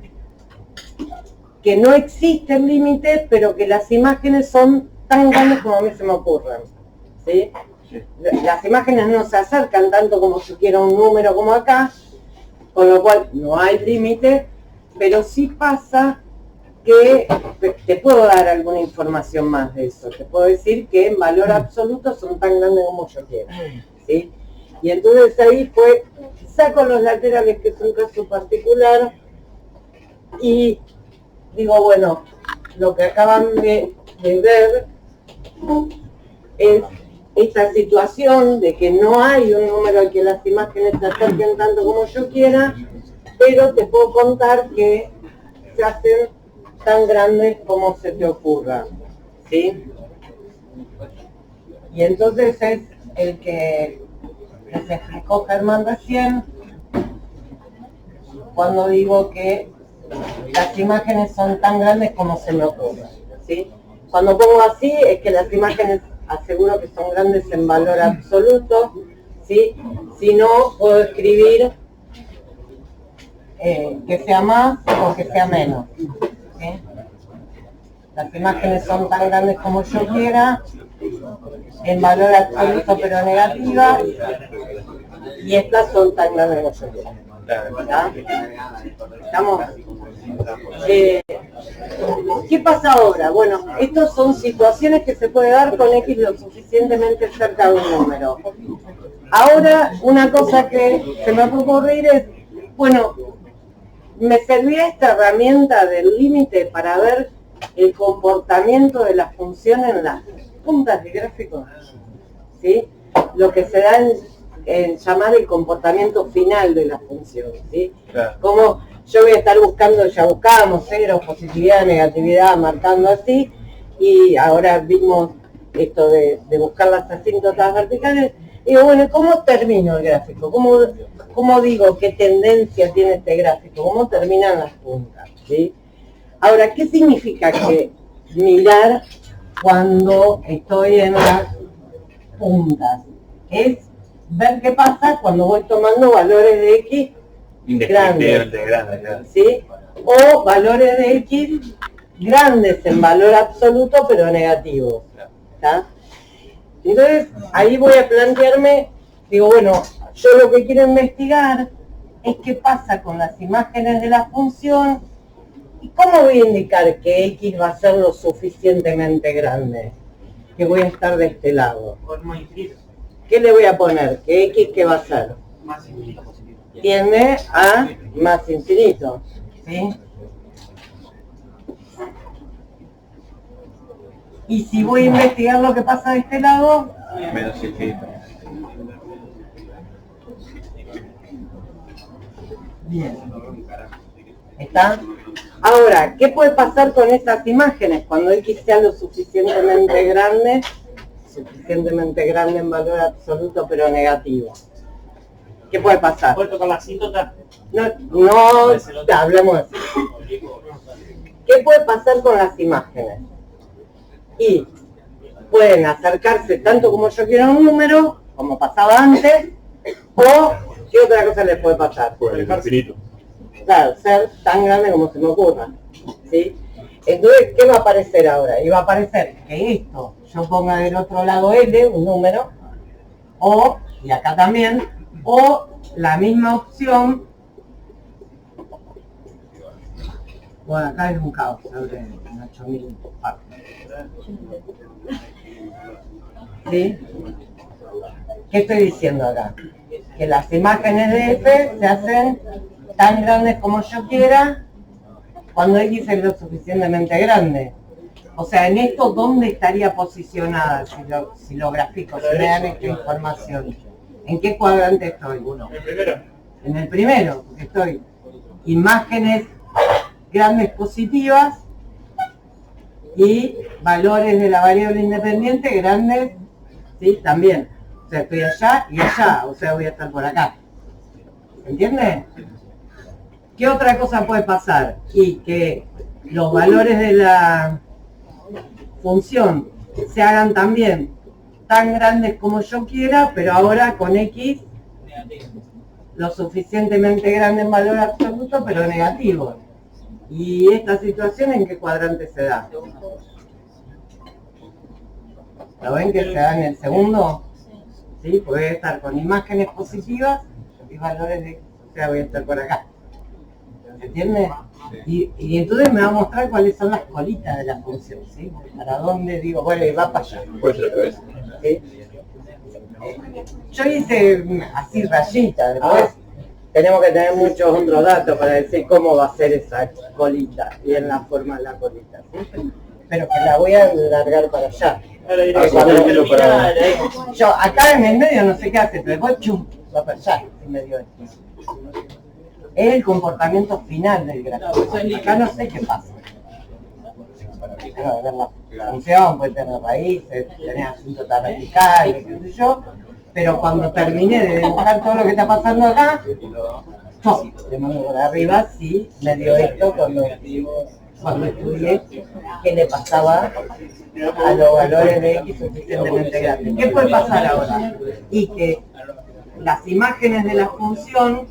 Que no existe el límite, pero que las imágenes son tan grandes como a mí se me ocurren. ¿Sí? Las imágenes no se acercan tanto como si quiera un número como acá, con lo cual no hay límite, pero sí pasa que te puedo dar alguna información más de eso. Te puedo decir que en valor absoluto son tan grandes como yo quiera. ¿Sí? Y entonces ahí saco los laterales, que es un caso particular, y digo, bueno, lo que acaban de ver es esta situación de que no hay un número al que las imágenes se acerquen tanto como yo quiera, pero te puedo contar que se hacen tan grandes como se te ocurra, ¿sí? Y entonces es el que se explicó Germán recién, cuando digo que las imágenes son tan grandes como se me ocurre, ¿sí? Cuando pongo así es que las imágenes aseguro que son grandes en valor absoluto, ¿sí? Si no, puedo escribir que sea más o que sea menos, ¿sí? Las imágenes son tan grandes como yo quiera, en valor absoluto pero negativa, y estas son tan grandes como yo quiera. ¿Está? ¿Estamos? ¿Qué pasa ahora? Bueno, estas son situaciones que se puede dar con X lo suficientemente cerca de un número. Ahora, una cosa que se me puede ocurrir es, bueno, ¿me servía esta herramienta del límite para ver el comportamiento de la función en las puntas del gráfico? ¿Sí? Lo que se da en llamar el comportamiento final de la función, ¿sí? Claro. Como yo voy a estar buscando, ya buscábamos cero, positividad, negatividad, marcando así, y ahora vimos esto de buscar las asíntotas verticales, y digo, bueno, ¿cómo termino el gráfico? ¿Cómo digo qué tendencia tiene este gráfico? ¿Cómo terminan las puntas? ¿Sí? Ahora, ¿qué significa que mirar cuando estoy en las puntas? Es ver qué pasa cuando voy tomando valores de X grandes, ¿sí? O valores de X grandes en valor absoluto pero negativos, ¿está? Entonces ahí voy a plantearme, digo, bueno, yo lo que quiero investigar es qué pasa con las imágenes de la función y cómo voy a indicar que X va a ser lo suficientemente grande. que voy a estar de este lado. Forma infinita. ¿Qué le voy a poner? Que X, ¿qué va a ser? Más infinito. Tiende a más infinito, ¿sí? Y si voy a investigar lo que pasa de este lado, Menos infinito. bien. ¿Está? Ahora, ¿qué puede pasar con estas imágenes? Cuando X sea lo suficientemente grande en valor absoluto, pero negativo. ¿Qué puede pasar? ¿Puedo tocar la asíntota? No, hablemos de eso. ¿Qué puede pasar con las imágenes? Y pueden acercarse tanto como yo quiera a un número, como pasaba antes, o ¿qué otra cosa les puede pasar? Por el infinito. Claro, ser tan grande como se me ocurra, ¿sí? Entonces, ¿qué va a aparecer ahora? Y va a aparecer que esto, yo ponga del otro lado L, un número, o, y acá también, o la misma opción, bueno, acá es un caos, sobre 8000 partes. ¿Sí? ¿Qué estoy diciendo acá? Que las imágenes de F se hacen tan grandes como yo quiera cuando X es lo suficientemente grande. O sea, en esto, ¿dónde estaría posicionada si lo grafico, si me dan esta información? ¿En qué cuadrante estoy? El primero. En el primero, porque estoy imágenes grandes positivas y valores de la variable independiente grandes, ¿sí? También. O sea, estoy allá y allá, o sea, voy a estar por acá. ¿Entiende? ¿Qué otra cosa puede pasar? Y que los valores de la función se hagan también tan grandes como yo quiera, pero ahora con X lo suficientemente grande en valor absoluto, pero negativo. ¿Y esta situación en qué cuadrante se da? ¿Lo ven que se da en el segundo? ¿Sí? Puede estar con imágenes positivas y valores de... O sea, voy a estar por acá. ¿Entiendes? Y entonces me va a mostrar cuáles son las colitas de la función, ¿sí? Para dónde digo, bueno, y va para allá. Puede ser otra vez. ¿Sí? Yo hice así rayitas, después tenemos que tener muchos otros datos para decir cómo va a ser esa colita y en la forma de la colita, ¿sí? Pero que la voy a alargar para allá. Yo acá en el medio no sé qué hace, pero después chum, va para allá en medio de esto. Es el comportamiento final del gráfico. Acá no sé qué pasa. Pero ver la función, puede tener raíces, tener asíntota vertical, qué sé yo, pero cuando terminé de dibujar todo lo que está pasando acá, de mando por arriba, sí, me dio esto cuando estudié qué le pasaba a los valores de X suficientemente grandes. ¿Qué puede pasar ahora? Y que las imágenes de la función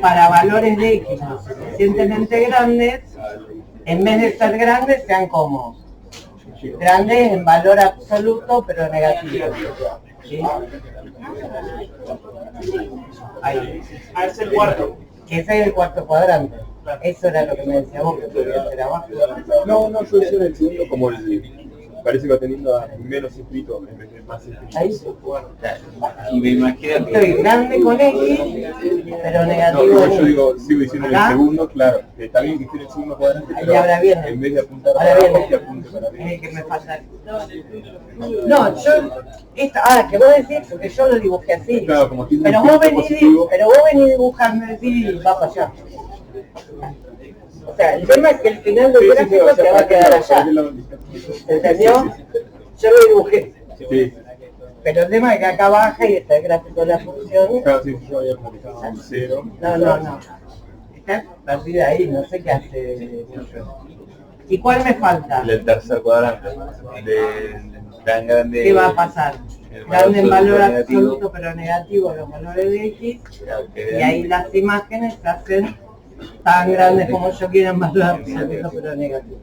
para valores de X lo suficientemente grandes, en vez de ser grandes, sean como grandes en valor absoluto, pero negativo. ¿Sí? Ahí. Ah, es el cuarto. Ese es el cuarto cuadrante. Eso era lo que me decía vos, que podía hacer abajo. No, yo decía en el segundo como parece que va teniendo a menos infinito en vez de más infinito. Ahí. Y me imagino Estoy que grande con X, pero No, negativo en yo Y. digo, sigo diciendo en el ¿Acá? segundo, claro, que está bien que esté en el segundo cuadrante, Ahí pero ahora viene. en vez de apuntar Ahora para abajo, viene. que apunte para Es arriba. el que me falta. No, que vos decís, porque yo lo dibujé así. Claro, como tiene Pero un vos punto venís, positivo. dibujando así y va para allá. O sea, el tema es que el final del Sí, gráfico o sea, te va a para quedar para allá. aquel lado. ¿Entendió? Yo lo dibujé. Sí, Pero el tema es que acá baja y está el gráfico de la función. claro, sí, yo había publicado un cero. No. Está perdida ahí, no sé qué hace. ¿Y cuál me falta? el tercer cuadrante de tan grande. ¿Qué va a pasar? el Grande en valor negativo, absoluto, pero negativo los valores de X. claro, que Y ahí las imágenes se hacen tan grandes como yo quiera en valor absoluto, pero negativo.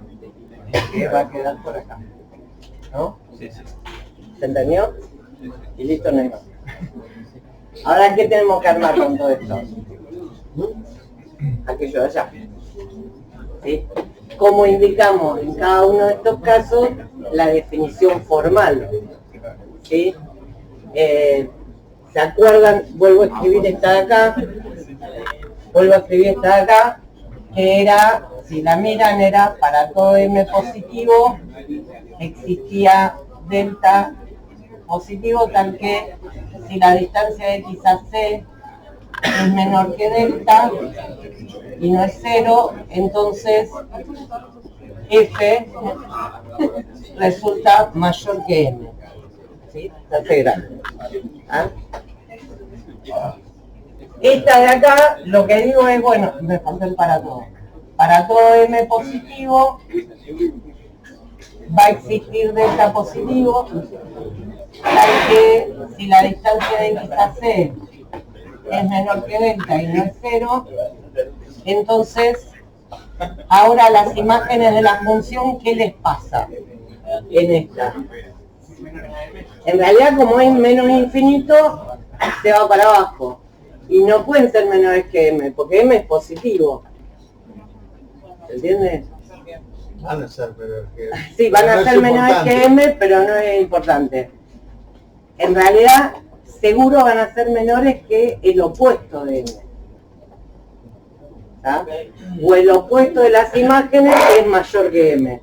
Que va a quedar por acá. ¿No? sí. ¿Se entendió? Y listo, no hay más. Ahora, ¿qué tenemos que armar con todo esto? Aquello de allá. ¿Sí? Como indicamos en cada uno de estos casos, la definición formal, ¿sí? ¿Se acuerdan? Vuelvo a escribir esta de acá, que era, si la miran, era para todo M positivo, existía delta positivo, tal que si la distancia de X a C es menor que delta y no es cero, entonces F resulta mayor que M. ¿Sí? Se hace grande. ¿Ah? Esta de acá, lo que digo es, bueno, me falta el para todo. Para todo M positivo va a existir delta positivo, tal que si la distancia de X a C es menor que delta y no es cero, entonces ahora las imágenes de la función, ¿qué les pasa en esta? En realidad, como es menos infinito, se va para abajo. Y no pueden ser menores que M, porque M es positivo. ¿Se entiende? Van a ser menores que M. Sí, van a ser menores que M, pero no es importante. En realidad, seguro van a ser menores que el opuesto de M. ¿Ah? O el opuesto de las imágenes es mayor que M.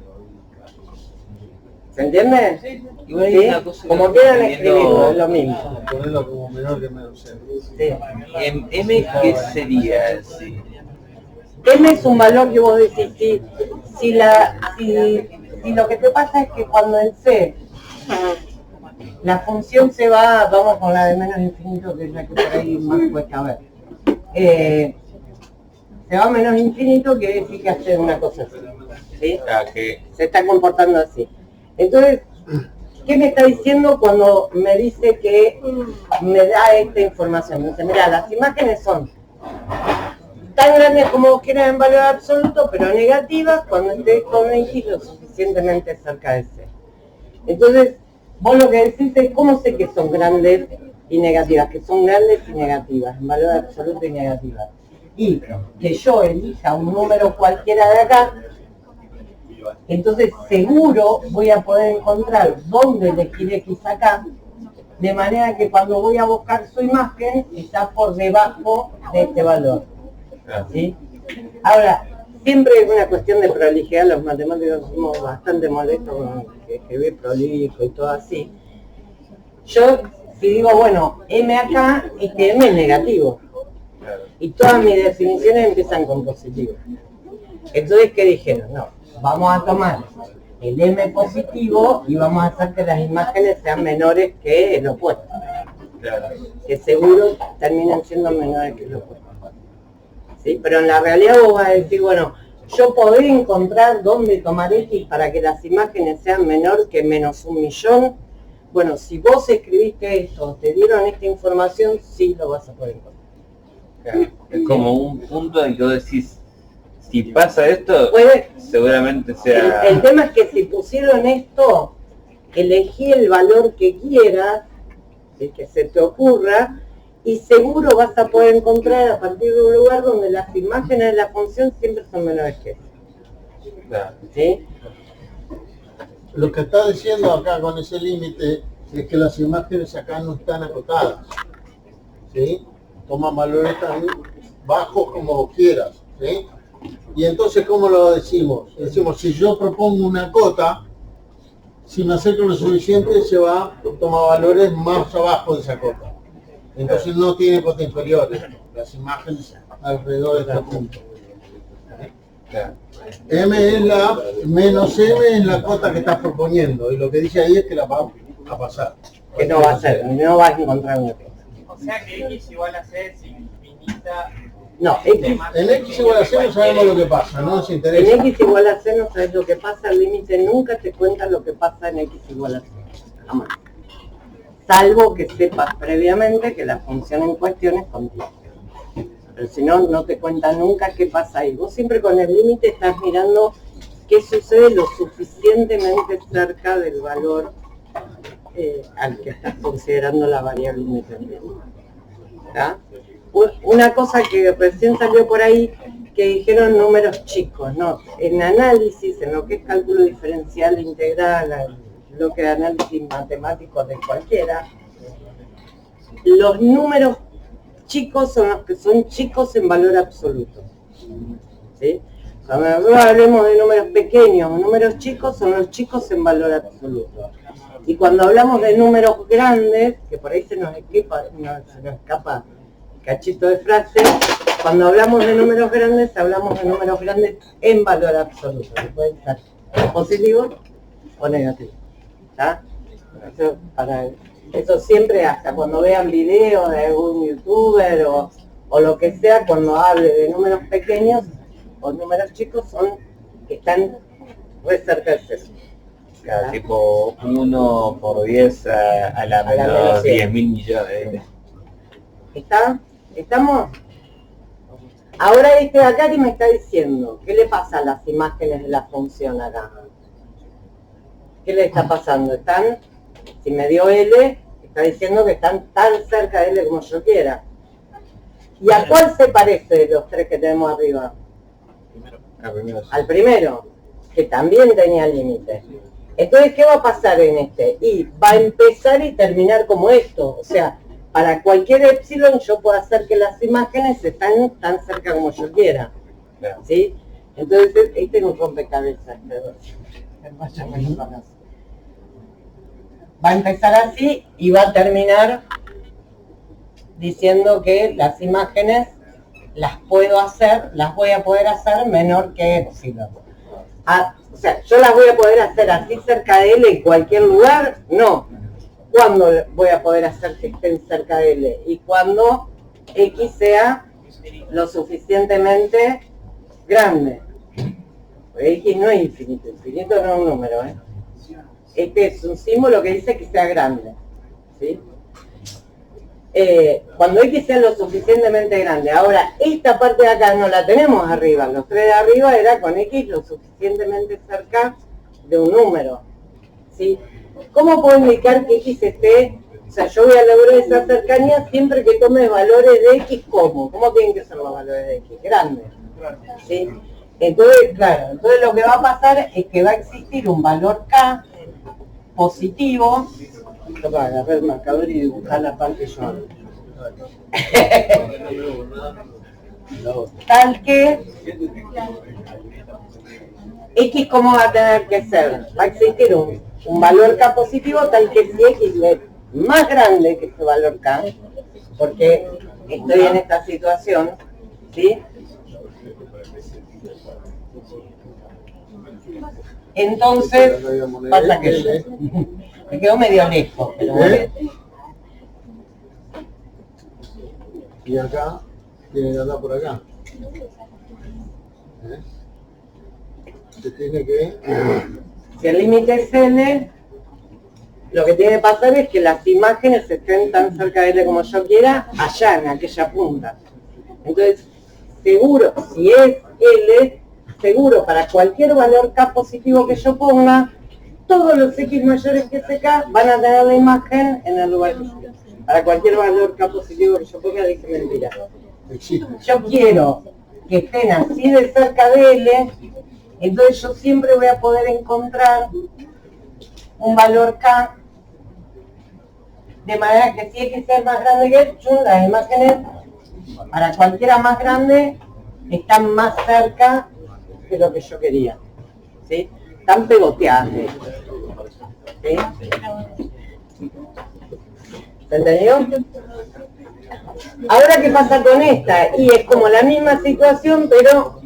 ¿Se entiende? Igual hay ¿Sí? una cosa que Como no quieran estoy escribirlo, es lo entendiendo. mismo. Ponerlo como menor que menos cero. Sí. En M, ¿qué sería? Sí. M es un valor que vos decís, si lo que te pasa es que cuando en C la función se va, vamos con la de menos infinito, que es la que por ahí más cuesta ver. Se va a menos infinito, quiere decir que hace una cosa así. ¿Sí? Que Se está comportando así. Entonces, ¿qué me está diciendo cuando me dice que me da esta información? Me dice, mira, las imágenes son tan grandes como vos quieras en valor absoluto, pero negativas cuando estés con X lo suficientemente cerca de C. Entonces, vos lo que decís es, ¿cómo sé que son grandes y negativas? Que son grandes y negativas, en valor absoluto y negativas. Y que yo elija un número cualquiera de acá, entonces seguro voy a poder encontrar dónde elegir X acá, de manera que cuando voy a buscar su imagen está por debajo de este valor. ¿Sí? Ahora, siempre es una cuestión de prolijidad, los matemáticos somos bastante molestos con que escribir prolijo y todo así. Yo, si digo, bueno, M acá, es que M es negativo. Y todas mis definiciones empiezan con positivo. Entonces, ¿qué dijeron? No, vamos a tomar el M positivo y vamos a hacer que las imágenes sean menores que el opuesto. Que seguro terminan siendo menores que el opuesto. ¿Sí? Pero en la realidad vos vas a decir, bueno, yo podré encontrar dónde tomar X para que las imágenes sean menor que menos 1.000.000. Bueno, si vos escribiste esto, te dieron esta información, sí lo vas a poder encontrar. es como un punto en que vos decís, si pasa esto, seguramente sea... El tema es que si pusieron esto, elegí el valor que quieras, el que se te ocurra, y seguro vas a poder encontrar a partir de un lugar donde las imágenes de la función siempre son menores que eso. ¿Sí? Lo que está diciendo acá con ese límite es que las imágenes acá no están acotadas. ¿Sí? Toma valores tan bajos como vos quieras. ¿Sí? Y entonces, ¿cómo lo decimos? Decimos, si yo propongo una cota, si me acerco lo suficiente, se va, toma valores más abajo de esa cota. Entonces no tiene cota inferior, las imágenes alrededor de este punto. M es la, menos M es la cota que estás proponiendo, y lo que dice ahí es que la va a pasar. Que no va a ser, no vas a encontrar una cota. O sea que X igual a C es infinita. No, X, En X igual a C no sabemos lo que pasa, no nos interesa. en X igual a C no sabes lo que pasa, el límite nunca te cuenta lo que pasa en X igual a C. Jamás. Salvo que sepas previamente que la función en cuestión es continua. Pero si no, no te cuenta nunca qué pasa ahí. Vos siempre con el límite estás mirando qué sucede lo suficientemente cerca del valor al que estás considerando la variable independiente. ¿Está? Una cosa que recién salió por ahí, que dijeron números chicos, no, en análisis, en lo que es cálculo diferencial integral, lo que es análisis matemático de cualquiera, los números chicos son los que son chicos en valor absoluto, ¿sí? Cuando hablemos de números pequeños o números chicos, son los chicos en valor absoluto. Y cuando hablamos de números grandes, que por ahí se nos escapa cachito de frase, cuando hablamos de números grandes, hablamos de números grandes en valor absoluto, que pueden ser positivos o negativos. ¿Está? Eso siempre, hasta cuando vean videos de algún youtuber o lo que sea, cuando hable de números pequeños o números chicos, son que están muy cerca del cero. Claro, tipo 1 por 10 a la menor 10.000 millones. ¿Está? ¿Estamos? Ahora este de acá que me está diciendo, ¿qué le pasa a las imágenes de la función acá? ¿Qué le está pasando? Están, si me dio L, está diciendo que están tan cerca de L como yo quiera. ¿Y a cuál se parece de los tres que tenemos arriba? Al primero, que también tenía límite. Entonces, ¿qué va a pasar en este? Y va a empezar y terminar como esto. O sea, para cualquier epsilon yo puedo hacer que las imágenes estén tan cerca como yo quiera. ¿Sí? Entonces, este es un rompecabezas. Va a empezar así y va a terminar diciendo que las imágenes las puedo hacer, las voy a poder hacer menor que epsilon. O sea, yo las voy a poder hacer así cerca de L en cualquier lugar, no. ¿Cuándo voy a poder hacer que estén cerca de L? Y cuando X sea lo suficientemente grande. Porque X no es infinito, infinito no es un número, ¿eh? Este es un símbolo que dice que sea grande, ¿sí? Cuando X sea lo suficientemente grande. Ahora, esta parte de acá no la tenemos arriba. Los tres de arriba era con X lo suficientemente cerca de un número, ¿sí? ¿Cómo puedo indicar que X esté? O sea, yo voy a lograr esa cercanía siempre que tome valores de X como. ¿Cómo tienen que ser los valores de X? Grandes, ¿sí? Entonces, claro, entonces lo que va a pasar es que va a existir un valor K positivo. Para agarrar el marcador y dibujar la parte yo. Tal que X, ¿cómo va a tener que ser? Va a existir un valor K positivo tal que si X es más grande que ese valor K, porque estoy en esta situación, ¿sí? Entonces, pasa que yo me quedo medio lejos, pero y acá tiene que andar por acá. Se tiene que... si el límite es N, lo que tiene que pasar es que las imágenes estén tan cerca de L como yo quiera, allá en aquella punta. Entonces, seguro, si es L, seguro para cualquier valor K positivo que yo ponga, todos los X mayores que K van a tener la imagen en el lugar que yo quiera. Para cualquier valor K positivo que yo ponga, dije mentira. Yo quiero que estén así de cerca de L, entonces yo siempre voy a poder encontrar un valor K, de manera que si X es más grande que Y, las imágenes para cualquiera más grande están más cerca de lo que yo quería, ¿sí? Están pegoteadas, ¿sí? ¿Se entendió? Ahora, ¿qué pasa con esta? Y es como la misma situación, pero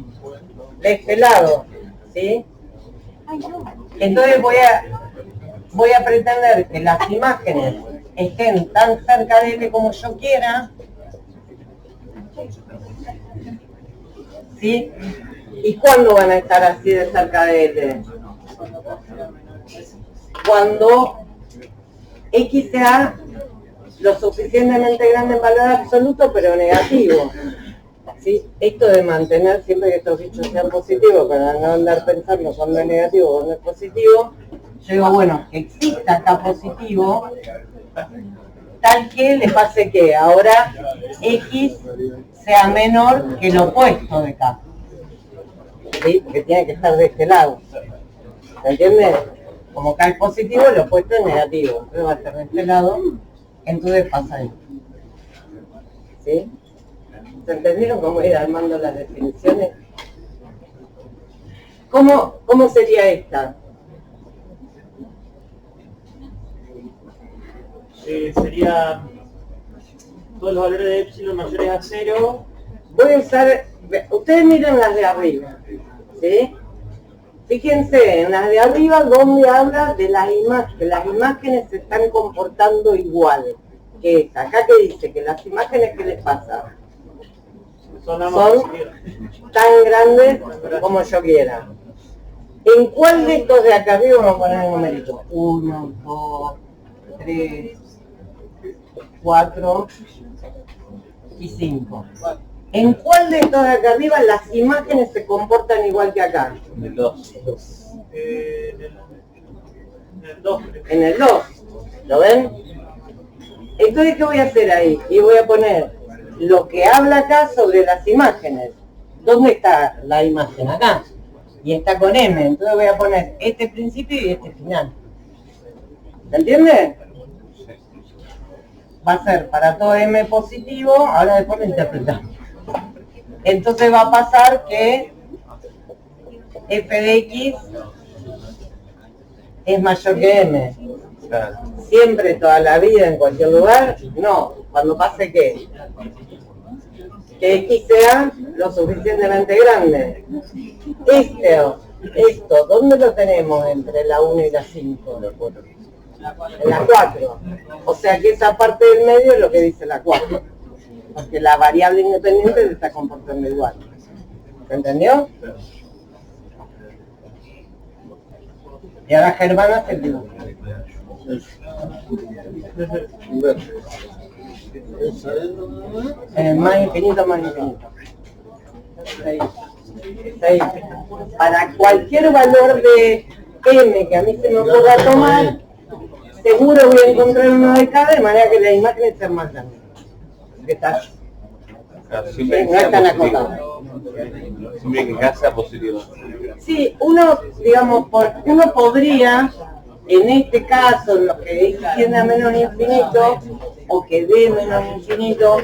de este lado, ¿sí? Entonces voy a pretender que las imágenes estén tan cerca de L como yo quiera, ¿sí? ¿Y cuándo van a estar así de cerca de L? Cuando X sea lo suficientemente grande en valor absoluto, pero negativo. ¿Sí? Esto de mantener siempre que estos bichos sean positivos, para no andar pensando cuando es negativo o cuando es positivo, yo digo, bueno, que exista K positivo, tal que le pase que ahora X sea menor que el opuesto de K. ¿sí? Porque tiene que estar de este lado. ¿Se entiende? Como acá es positivo, lo opuesto es negativo. Entonces va a estar de este lado, entonces pasa esto. ¿Sí? ¿Se entendieron cómo ir armando las definiciones? ¿Cómo sería esta? Sería todos los valores de epsilon mayores a 0. Voy a usar, ustedes miren las de arriba, ¿sí? Fíjense en las de arriba donde habla de las imágenes, que las imágenes se están comportando igual que esta. Acá que dice que las imágenes, ¿qué les pasa? Son Tan grandes como yo quiera. ¿En cuál de estos de acá arriba vamos a poner el numerito? 1, 2, 3, 4 y 5. ¿En cuál de estos de acá arriba las imágenes se comportan igual que acá? En el 2. En el 2. En el 2. ¿Lo ven? Entonces, ¿qué voy a hacer ahí? Y voy a poner lo que habla acá sobre las imágenes. ¿Dónde está la imagen? Acá. Y está con M. Entonces voy a poner este principio y este final. ¿Se entiende? Va a ser para todo M positivo. Ahora después lo interpretamos. Entonces va a pasar que f de x es mayor que m. Siempre, toda la vida, en cualquier lugar, no. Cuando pase que x sea lo suficientemente grande. Esto, ¿dónde lo tenemos entre la 1 y la 5? En la 4. O sea que esa parte del medio es lo que dice la 4. Porque la variable independiente se está comportando igual. ¿Se entendió? Y ahora Germán hace el dibujo. Más infinito, más infinito. Ahí. Para cualquier valor de m que a mí se me ocurra tomar, seguro voy a encontrar uno de cada, de manera que las imágenes sean más grandes. ¿Qué está? Siempre No están acotados. Siempre que sea positivo. Sí, uno, digamos, uno podría, en este caso, en lo que x tiende a menos infinito, o que d menos infinito,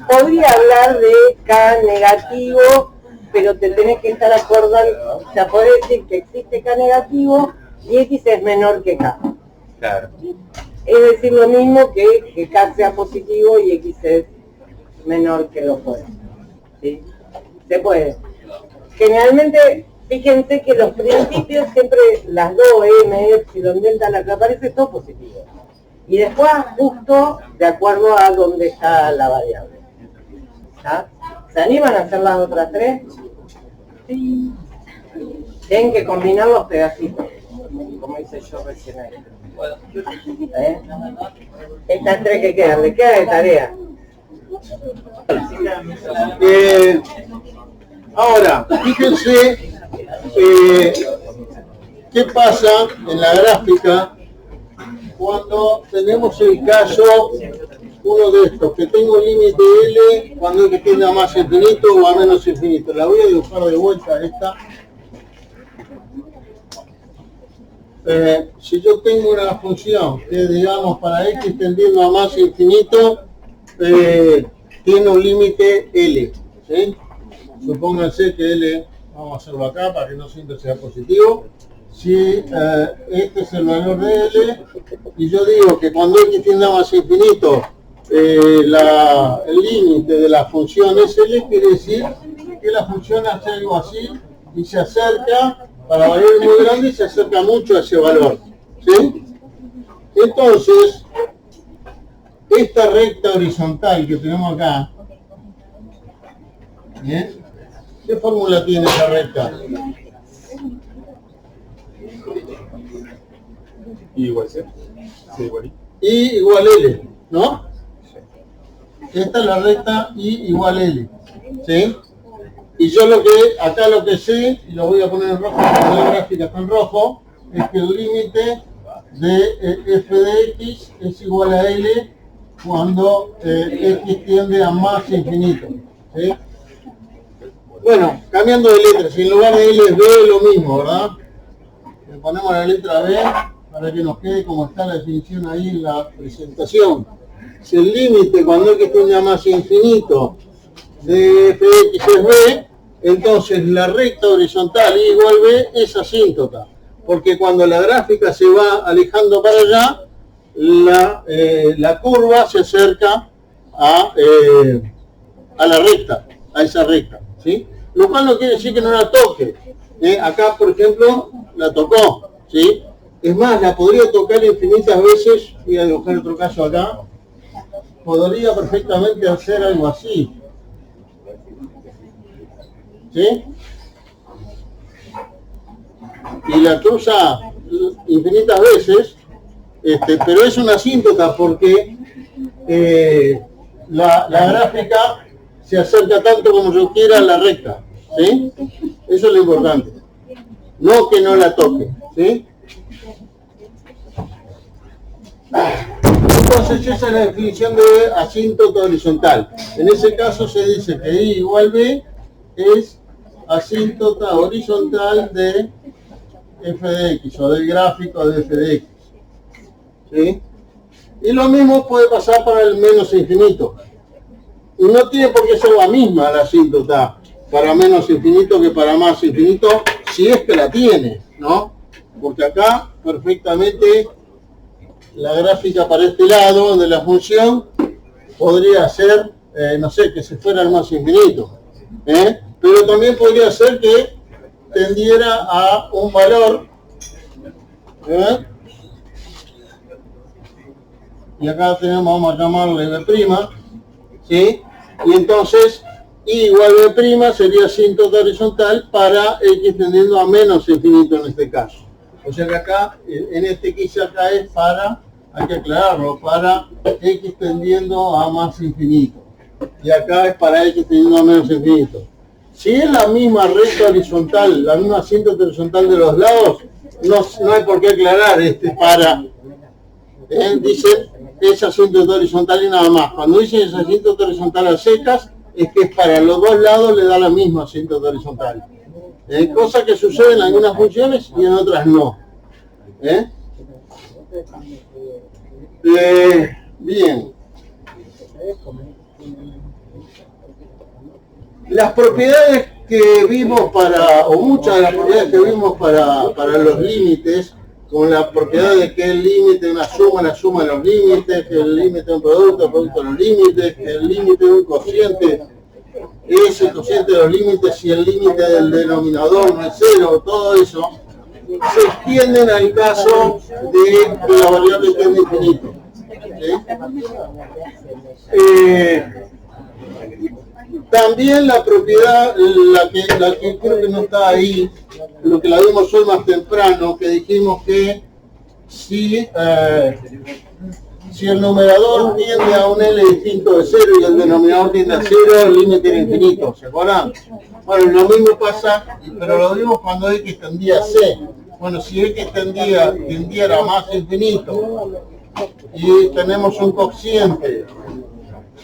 podría hablar de k negativo, pero te tenés que estar acordando, o sea, podés decir que existe k negativo y x es menor que k. Claro. Es decir, lo mismo que k sea positivo y x es menor que lo opuesto. ¿Sí? Se puede. Generalmente, fíjense que los principios siempre, las dos, m, epsilon, delta, la que aparece, todo positivo. Y después justo de acuerdo a dónde está la variable. ¿Está? ¿Se animan a hacer las otras tres? Sí. Tienen que combinar los pedacitos, como hice yo recién ahí. Estas tres que quedan, ¿le queda de tarea? Ahora, fíjense qué pasa en la gráfica cuando tenemos el caso, uno de estos, que tengo límite L cuando es que tiende a más infinito o a menos infinito. La voy a dibujar de vuelta esta. Si yo tengo una función que, digamos, para x tendiendo a más infinito, tiene un límite L, ¿sí? Supónganse que L, vamos a hacerlo acá para que no siempre sea positivo. Si este es el valor de L, y yo digo que cuando x tiende a más infinito, el límite de la función es L, quiere decir que la función hace algo así y se acerca, para valores muy grandes, se acerca mucho a ese valor, ¿sí? Entonces, esta recta horizontal que tenemos acá, ¿bien? ¿Qué fórmula tiene esa recta? I igual C. C igual I. I igual L, ¿no? Esta es la recta I igual L, ¿sí? Y yo acá lo que sé, y lo voy a poner en rojo, porque la gráfica está en rojo, es que el límite de f de x es igual a L cuando x tiende a más infinito, ¿sí? Bueno, cambiando de letra, si en lugar de L es B, lo mismo, ¿verdad? Le ponemos la letra B para que nos quede como está la definición ahí en la presentación. Si el límite cuando x tiende a más infinito de f de x es b, entonces la recta horizontal y igual b es asíntota, porque cuando la gráfica se va alejando para allá, la curva se acerca a la recta, a esa recta, ¿sí? Lo cual no quiere decir que no la toque. Acá, por ejemplo, la tocó, ¿sí? Es más, la podría tocar infinitas veces. Voy a dibujar otro caso acá. Podría perfectamente hacer algo así, ¿sí? Y la cruza infinitas veces, pero es una asíntota porque la gráfica se acerca tanto como yo quiera a la recta, ¿sí? Eso es lo importante. No que no la toque, ¿sí? Entonces esa es la definición de asíntota horizontal. En ese caso se dice que I igual B es asíntota horizontal de f de x o del gráfico de f de x, ¿sí? Y lo mismo puede pasar para el menos infinito. Y no tiene por qué ser la misma la asíntota para menos infinito que para más infinito, si es que la tiene, ¿no? Porque acá perfectamente la gráfica para este lado de la función podría ser, no sé, que se fuera al más infinito, pero también podría ser que tendiera a un valor, y acá tenemos, vamos a llamarle B', ¿sí? Y entonces I igual B' sería asíntota horizontal para x tendiendo a menos infinito en este caso. O sea que acá, en este que hice acá es para, hay que aclararlo, para x tendiendo a más infinito. Y acá es para x tendiendo a menos infinito. Si es la misma recta horizontal, la misma asíntota horizontal de los lados, no hay por qué aclarar para. Dicen es asíntota horizontal y nada más. Cuando dicen es asíntota horizontal a secas, es que para los dos lados le da la misma asíntota horizontal. Cosa que sucede en algunas funciones y en otras no. Bien. Las propiedades que vimos o muchas de las propiedades que vimos para los límites, con la propiedad de que el límite de una suma, la suma de los límites, que el límite de un producto, el producto de los límites, que el límite de un cociente es el cociente de los límites y el límite del denominador no es cero, todo eso, se extienden al caso de que la variable tiende a infinito. También la propiedad, la que creo que no está ahí, lo que la vimos hoy más temprano, que dijimos que si el numerador tiende a un L distinto de 0 y el denominador tiende a 0, el límite era infinito, ¿se acuerdan? Bueno, lo mismo pasa, pero lo vimos cuando X tendía a C. Bueno, si X tendiera a más infinito y tenemos un cociente,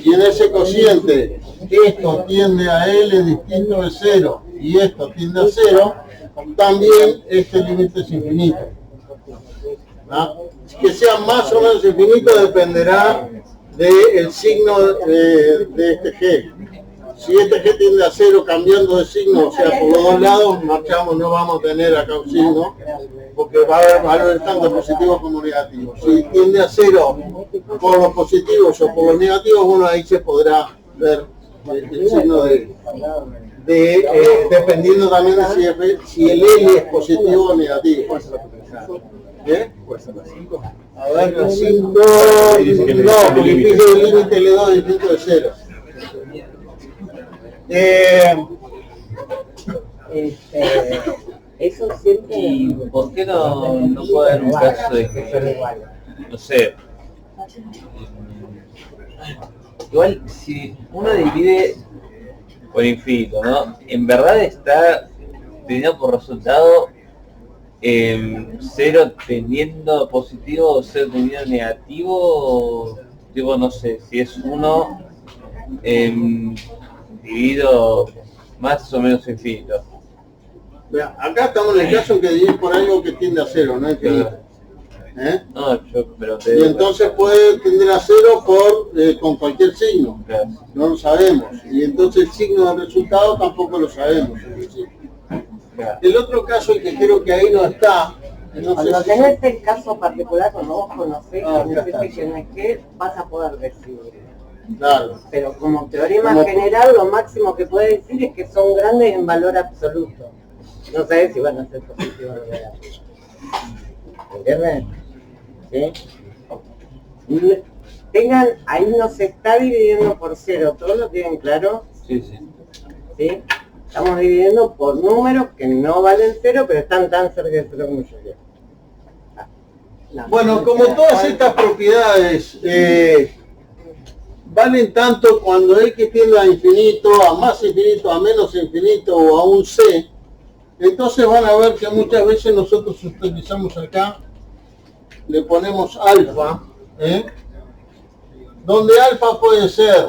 y en ese cociente esto tiende a L distinto de 0 y esto tiende a 0, también este límite es infinito. ¿No? Que sea más o menos infinito dependerá del signo de este G. Si este G tiende a 0 cambiando de signo, o sea, por los dos lados, marchamos, no vamos a tener acá un signo, porque va a haber valores tanto positivos como negativos. Si tiende a 0 por los positivos o por los negativos, bueno, ahí se podrá ver el signo dependiendo también de si el L es positivo o negativo. A ver, la 5, no, porque dice el límite L2 distinto de 0. Eso siempre. ¿Y por qué no puede haber un caso de que, no sé, igual si uno divide por infinito, ¿no? En verdad está teniendo por resultado 0 teniendo positivo o 0 teniendo negativo, digo, no sé, si es 1 dividido más o menos infinito. Vea, acá estamos en el caso en que dividís por algo que tiende a cero, no infinito. No, yo pregunté. Y entonces puede tender a cero con cualquier signo. Claro. No lo sabemos. Y entonces el signo del resultado tampoco lo sabemos. Claro. El otro caso, el que creo que ahí no está, no sé Cuando si- tenés el caso particular, cuando vos conocés Ah, quién ya es está. ese, quién es qué, vas a poder decir. Claro. Pero como teorema Como- general, lo máximo que puede decir es que son grandes en valor absoluto. No sabes si van a ser positivos o negativos. ¿Entienden? ¿Sí? Tengan, ahí no se está dividiendo por cero, ¿todos lo tienen claro? Sí, sí. ¿Sí? Estamos dividiendo por números que no valen cero, pero están tan cerca de cero como yo quiero. Bueno, como todas estas propiedades valen tanto cuando X tiende a infinito, a más infinito, a menos infinito o a un C, entonces van a ver que muchas veces nosotros utilizamos acá, le ponemos alfa, donde alfa puede ser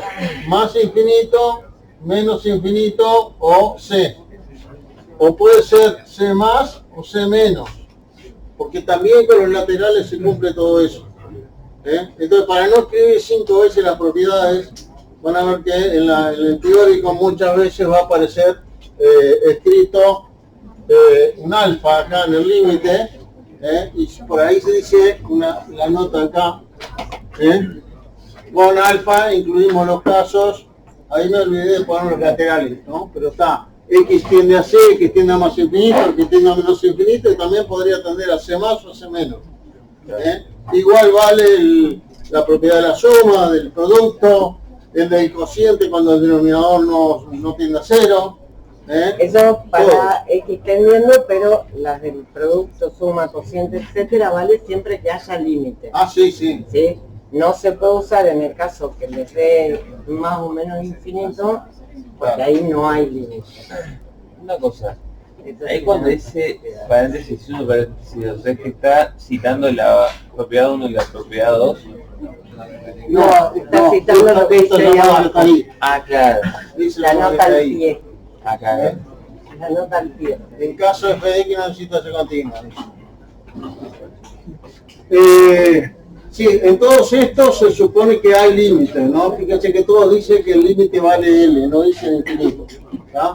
más infinito, menos infinito o C. O puede ser C más o C menos, porque también con los laterales se cumple todo eso. Entonces, para no escribir 5 veces las propiedades, van a ver que en el teórico muchas veces va a aparecer escrito un alfa acá en el límite, y por ahí se dice la nota acá, con alfa incluimos los casos, ahí me olvidé de poner los laterales, ¿no? Pero está, X tiende a C, X tiende a más infinito, X tiende a menos infinito, y también podría tender a C más o a C menos. Igual vale la propiedad de la suma, del producto, el del cociente cuando el denominador no tiende a cero. Eso para X tendiendo, pero las del producto, suma, cociente, etcétera, vale siempre que haya límite. Ah, sí, sí. ¿Sí? No se puede usar en el caso que les dé más o menos infinito, porque ahí no hay límite. Una cosa, Entonces, ahí cuando dice paréntesis 1, paréntesis 2, es que está citando la propiedad 1 y la propiedad 2. No, está citando lo que esto dice es ahí la abajo. nota ahí. Ah, claro. Dice La lo que nota está al ahí. pie. Acá. La nota al pie. En caso de FDX no necesita ser continua. Sí, en todos estos se supone que hay límites, ¿no? Fíjense que todos dicen que el límite vale L, no dicen infinito. ¿Ya?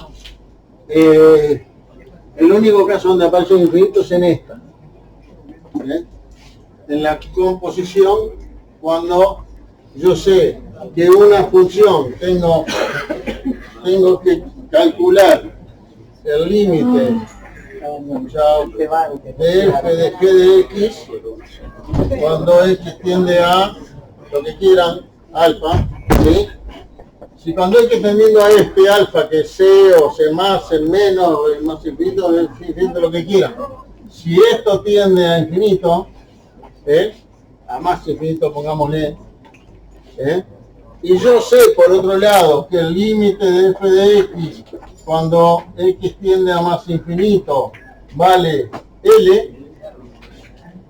El único caso donde aparece un infinito es en esta. En la composición, cuando yo sé que una función tengo que calcular el límite de f de g de x cuando x tiende a lo que quieran, alfa, ¿sí? Si cuando x tendiendo a este alfa, que es c o c más, c menos, o el más infinito, es infinito lo que quieran. Si esto tiende a infinito, a más infinito pongámosle, y yo sé por otro lado que el límite de f de x cuando x tiende a más infinito vale L,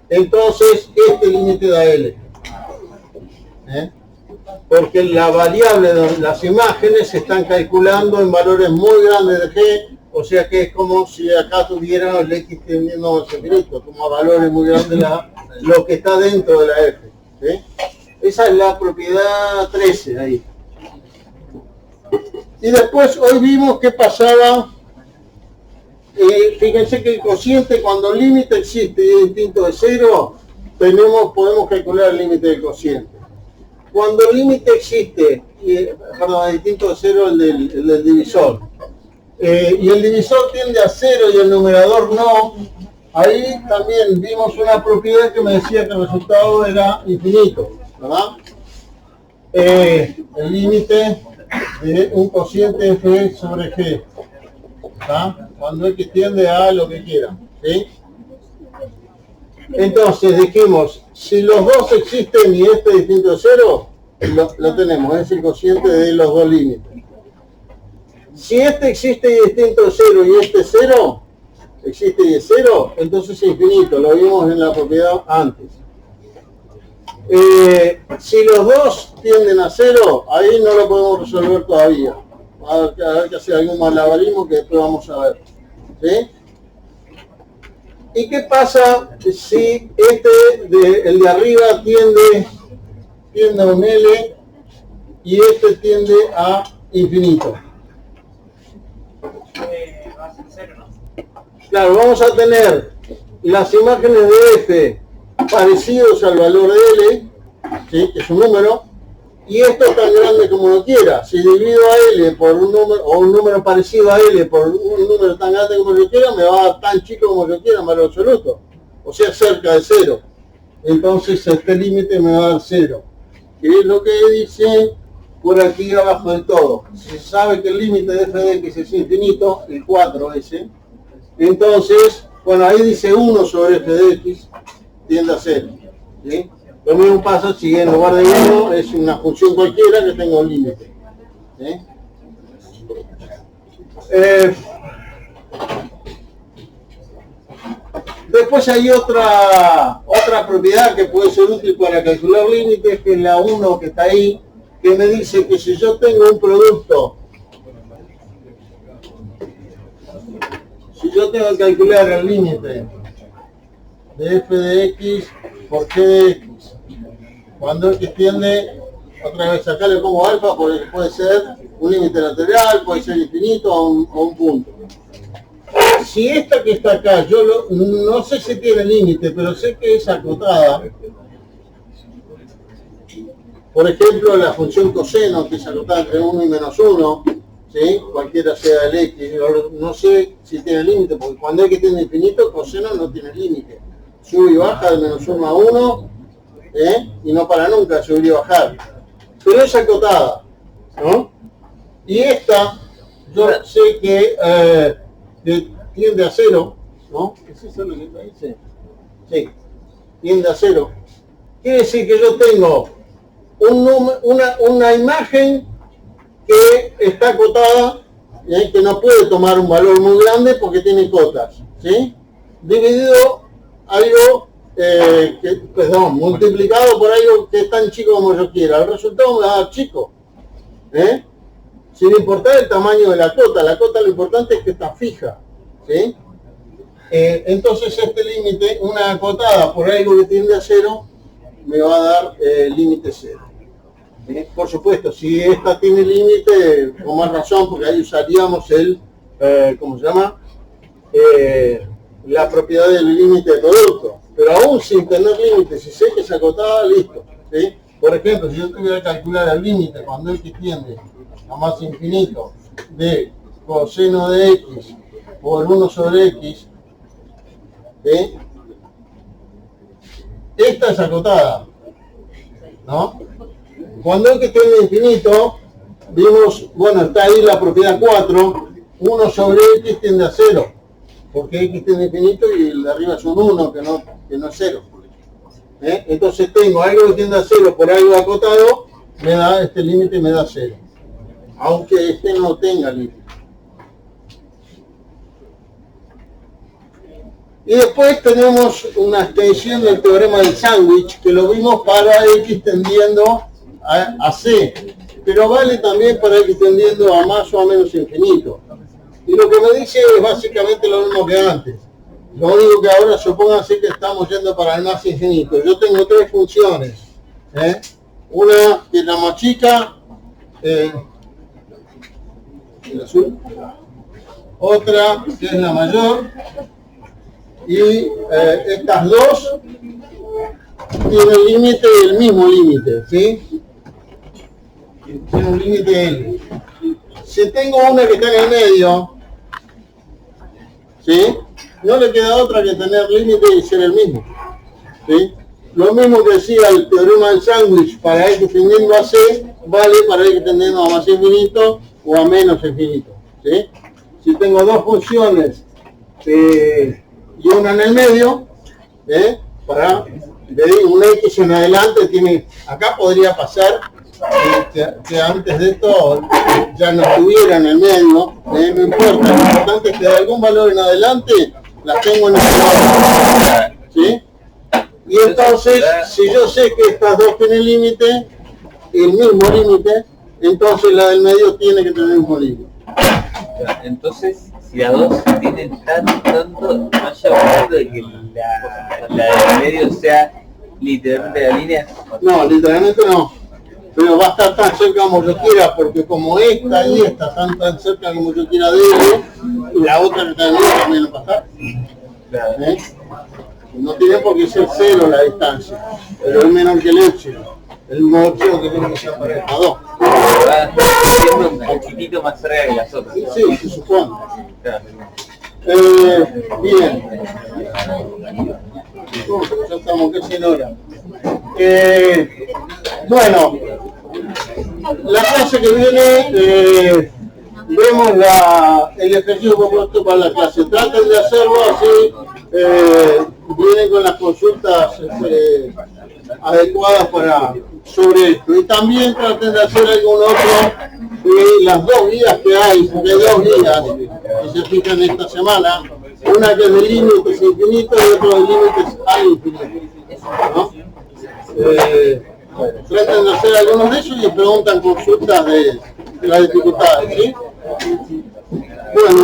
entonces este límite da L. Porque la variable de las imágenes se están calculando en valores muy grandes de G, o sea que es como si acá tuvieran el X tendiendo a más infinito, como a valores muy grandes lo que está dentro de la F. Esa es la propiedad 13 ahí. Y después hoy vimos que pasaba, fíjense que el cociente cuando el límite existe y es distinto de cero, podemos calcular el límite del cociente. Cuando el límite existe, perdón, es distinto de cero el del divisor, y el divisor tiende a cero y el numerador no, ahí también vimos una propiedad que me decía que el resultado era infinito, ¿verdad? El límite de un cociente f sobre g, ¿verdad? Cuando x tiende a lo que quiera, ¿sí? Entonces dijimos, si los dos existen y este es distinto de cero, lo tenemos, es el cociente de los dos límites. Si este existe y es distinto de cero y este es cero, existe y es cero, entonces es infinito, lo vimos en la propiedad antes. Si los dos tienden a cero, ahí no lo podemos resolver todavía. a ver que hacer algún malabarismo que después vamos a ver. ¿Sí? ¿Y qué pasa si el de arriba tiende a un L y este tiende a infinito? Va a ser 0, ¿no? Claro, vamos a tener las imágenes de F parecidos al valor de L, ¿sí? Que es un número, y esto es tan grande como uno quiera. Si divido a L por un número, o un número parecido a L por un número tan grande como yo quiera, me va a dar tan chico como yo quiera, valor absoluto. O sea, cerca de 0. Entonces este límite me va a dar 0. Que es lo que dice por aquí abajo del todo. Se sabe que el límite de f de x es infinito, el 4 ese. Entonces, bueno, ahí dice 1 sobre f de x tiende a 0. ¿Sí? Lo mismo pasa si en lugar de 1 es una función cualquiera que tenga un límite. ¿Sí? Después hay otra propiedad que puede ser útil para calcular límites, que es la 1 que está ahí, que me dice que si yo tengo un producto, si yo tengo que calcular el límite de f de x por g de x, cuando x tiende, otra vez acá le pongo alfa porque puede ser un límite lateral, puede ser infinito o un punto. Si esta que está acá, yo no sé si tiene límite, pero sé que es acotada. Por ejemplo, la función coseno, que es acotada entre 1 y menos 1, ¿sí? Cualquiera sea el x, no sé si tiene límite, porque cuando x tiene infinito, coseno no tiene límite. Sube y baja de menos 1 a 1, y no para nunca subir y bajar. Pero es acotada, ¿no? Y esta, yo sé que tiende a 0, ¿no? ¿Es eso lo que dice? Sí, tiende a 0. Quiere decir que yo tengo una imagen que está acotada, que no puede tomar un valor muy grande porque tiene cotas, ¿sí? Dividido algo, multiplicado por algo que es tan chico como yo quiera. El resultado me va a dar chico, sin importar el tamaño de la cota lo importante es que está fija, ¿sí? Entonces este límite, una acotada por algo que tiende a 0, me va a dar límite 0. Por supuesto, si esta tiene límite, con más razón, porque ahí usaríamos ¿cómo se llama? La propiedad del límite de producto. Pero aún sin tener límite, si sé que es acotada, listo, ¿sí? Por ejemplo, si yo tuviera que calcular el límite cuando x tiende a más infinito de coseno de x por 1 sobre x, ¿sí? Esta es acotada, ¿no? Cuando x tiende a infinito, vimos, bueno, está ahí la propiedad 4, 1 sobre x tiende a 0, porque x tiende a infinito y el de arriba es un 1, que no es 0. Entonces tengo algo que tiende a 0 por algo acotado, me da este límite, me da 0, aunque este no tenga límite. Y después tenemos una extensión del teorema del sándwich, que lo vimos para x tendiendo a C, pero vale también para x tendiendo a más o a menos infinito. Y lo que me dice es básicamente lo mismo que antes. Lo único que ahora supónganse que estamos yendo para el más infinito. Yo tengo tres funciones. Una que es la más chica, el azul. Otra que es la mayor. Y estas dos tienen límite, el mismo límite, ¿sí? Tiene un límite L. Si tengo una que está en el medio, ¿sí? No le queda otra que tener límite y ser el mismo, ¿sí? Lo mismo que decía el teorema del sándwich, para x tendiendo a C, vale para x tendiendo a más infinito o a menos infinito, ¿sí? Si tengo dos funciones y una en el medio, para una x en adelante tiene, acá podría pasar que antes de esto ya no estuviera en el medio, no importa, lo importante es que de algún valor en adelante las tengo en el medio, ¿sí? Y entonces, si yo sé que estas dos tienen límite, el mismo límite, entonces la del medio tiene que tener el mismo límite. Entonces, si las dos tienen tanto, no haya de que la del medio sea literalmente la línea. No, literalmente no. Pero va a estar tan cerca como yo quiera, porque como esta y esta están tan cerca como yo quiera de ellos, la otra que está en medio también va a estar. Claro. ¿Eh? No tiene por qué ser cero la distancia, pero es menor que el épsilon. El mismo épsilon que tiene que ser pareja 2. Va siendo un poquitito más cerca que las otras. Sí, se supone. Claro. Bien. Ya estamos casi en hora. Bueno, la clase que viene, vemos el ejercicio propuesto para la clase. Traten de hacerlo así, vienen con las consultas adecuadas sobre esto. Y también traten de hacer algún otro de las dos guías que hay, porque hay dos guías que se fijan esta semana. Una que es de límites infinitos y otra de límites al infinito, ¿no? Tratan de hacer algunos de ellos y preguntan consultas de las dificultades, ¿sí? Bueno,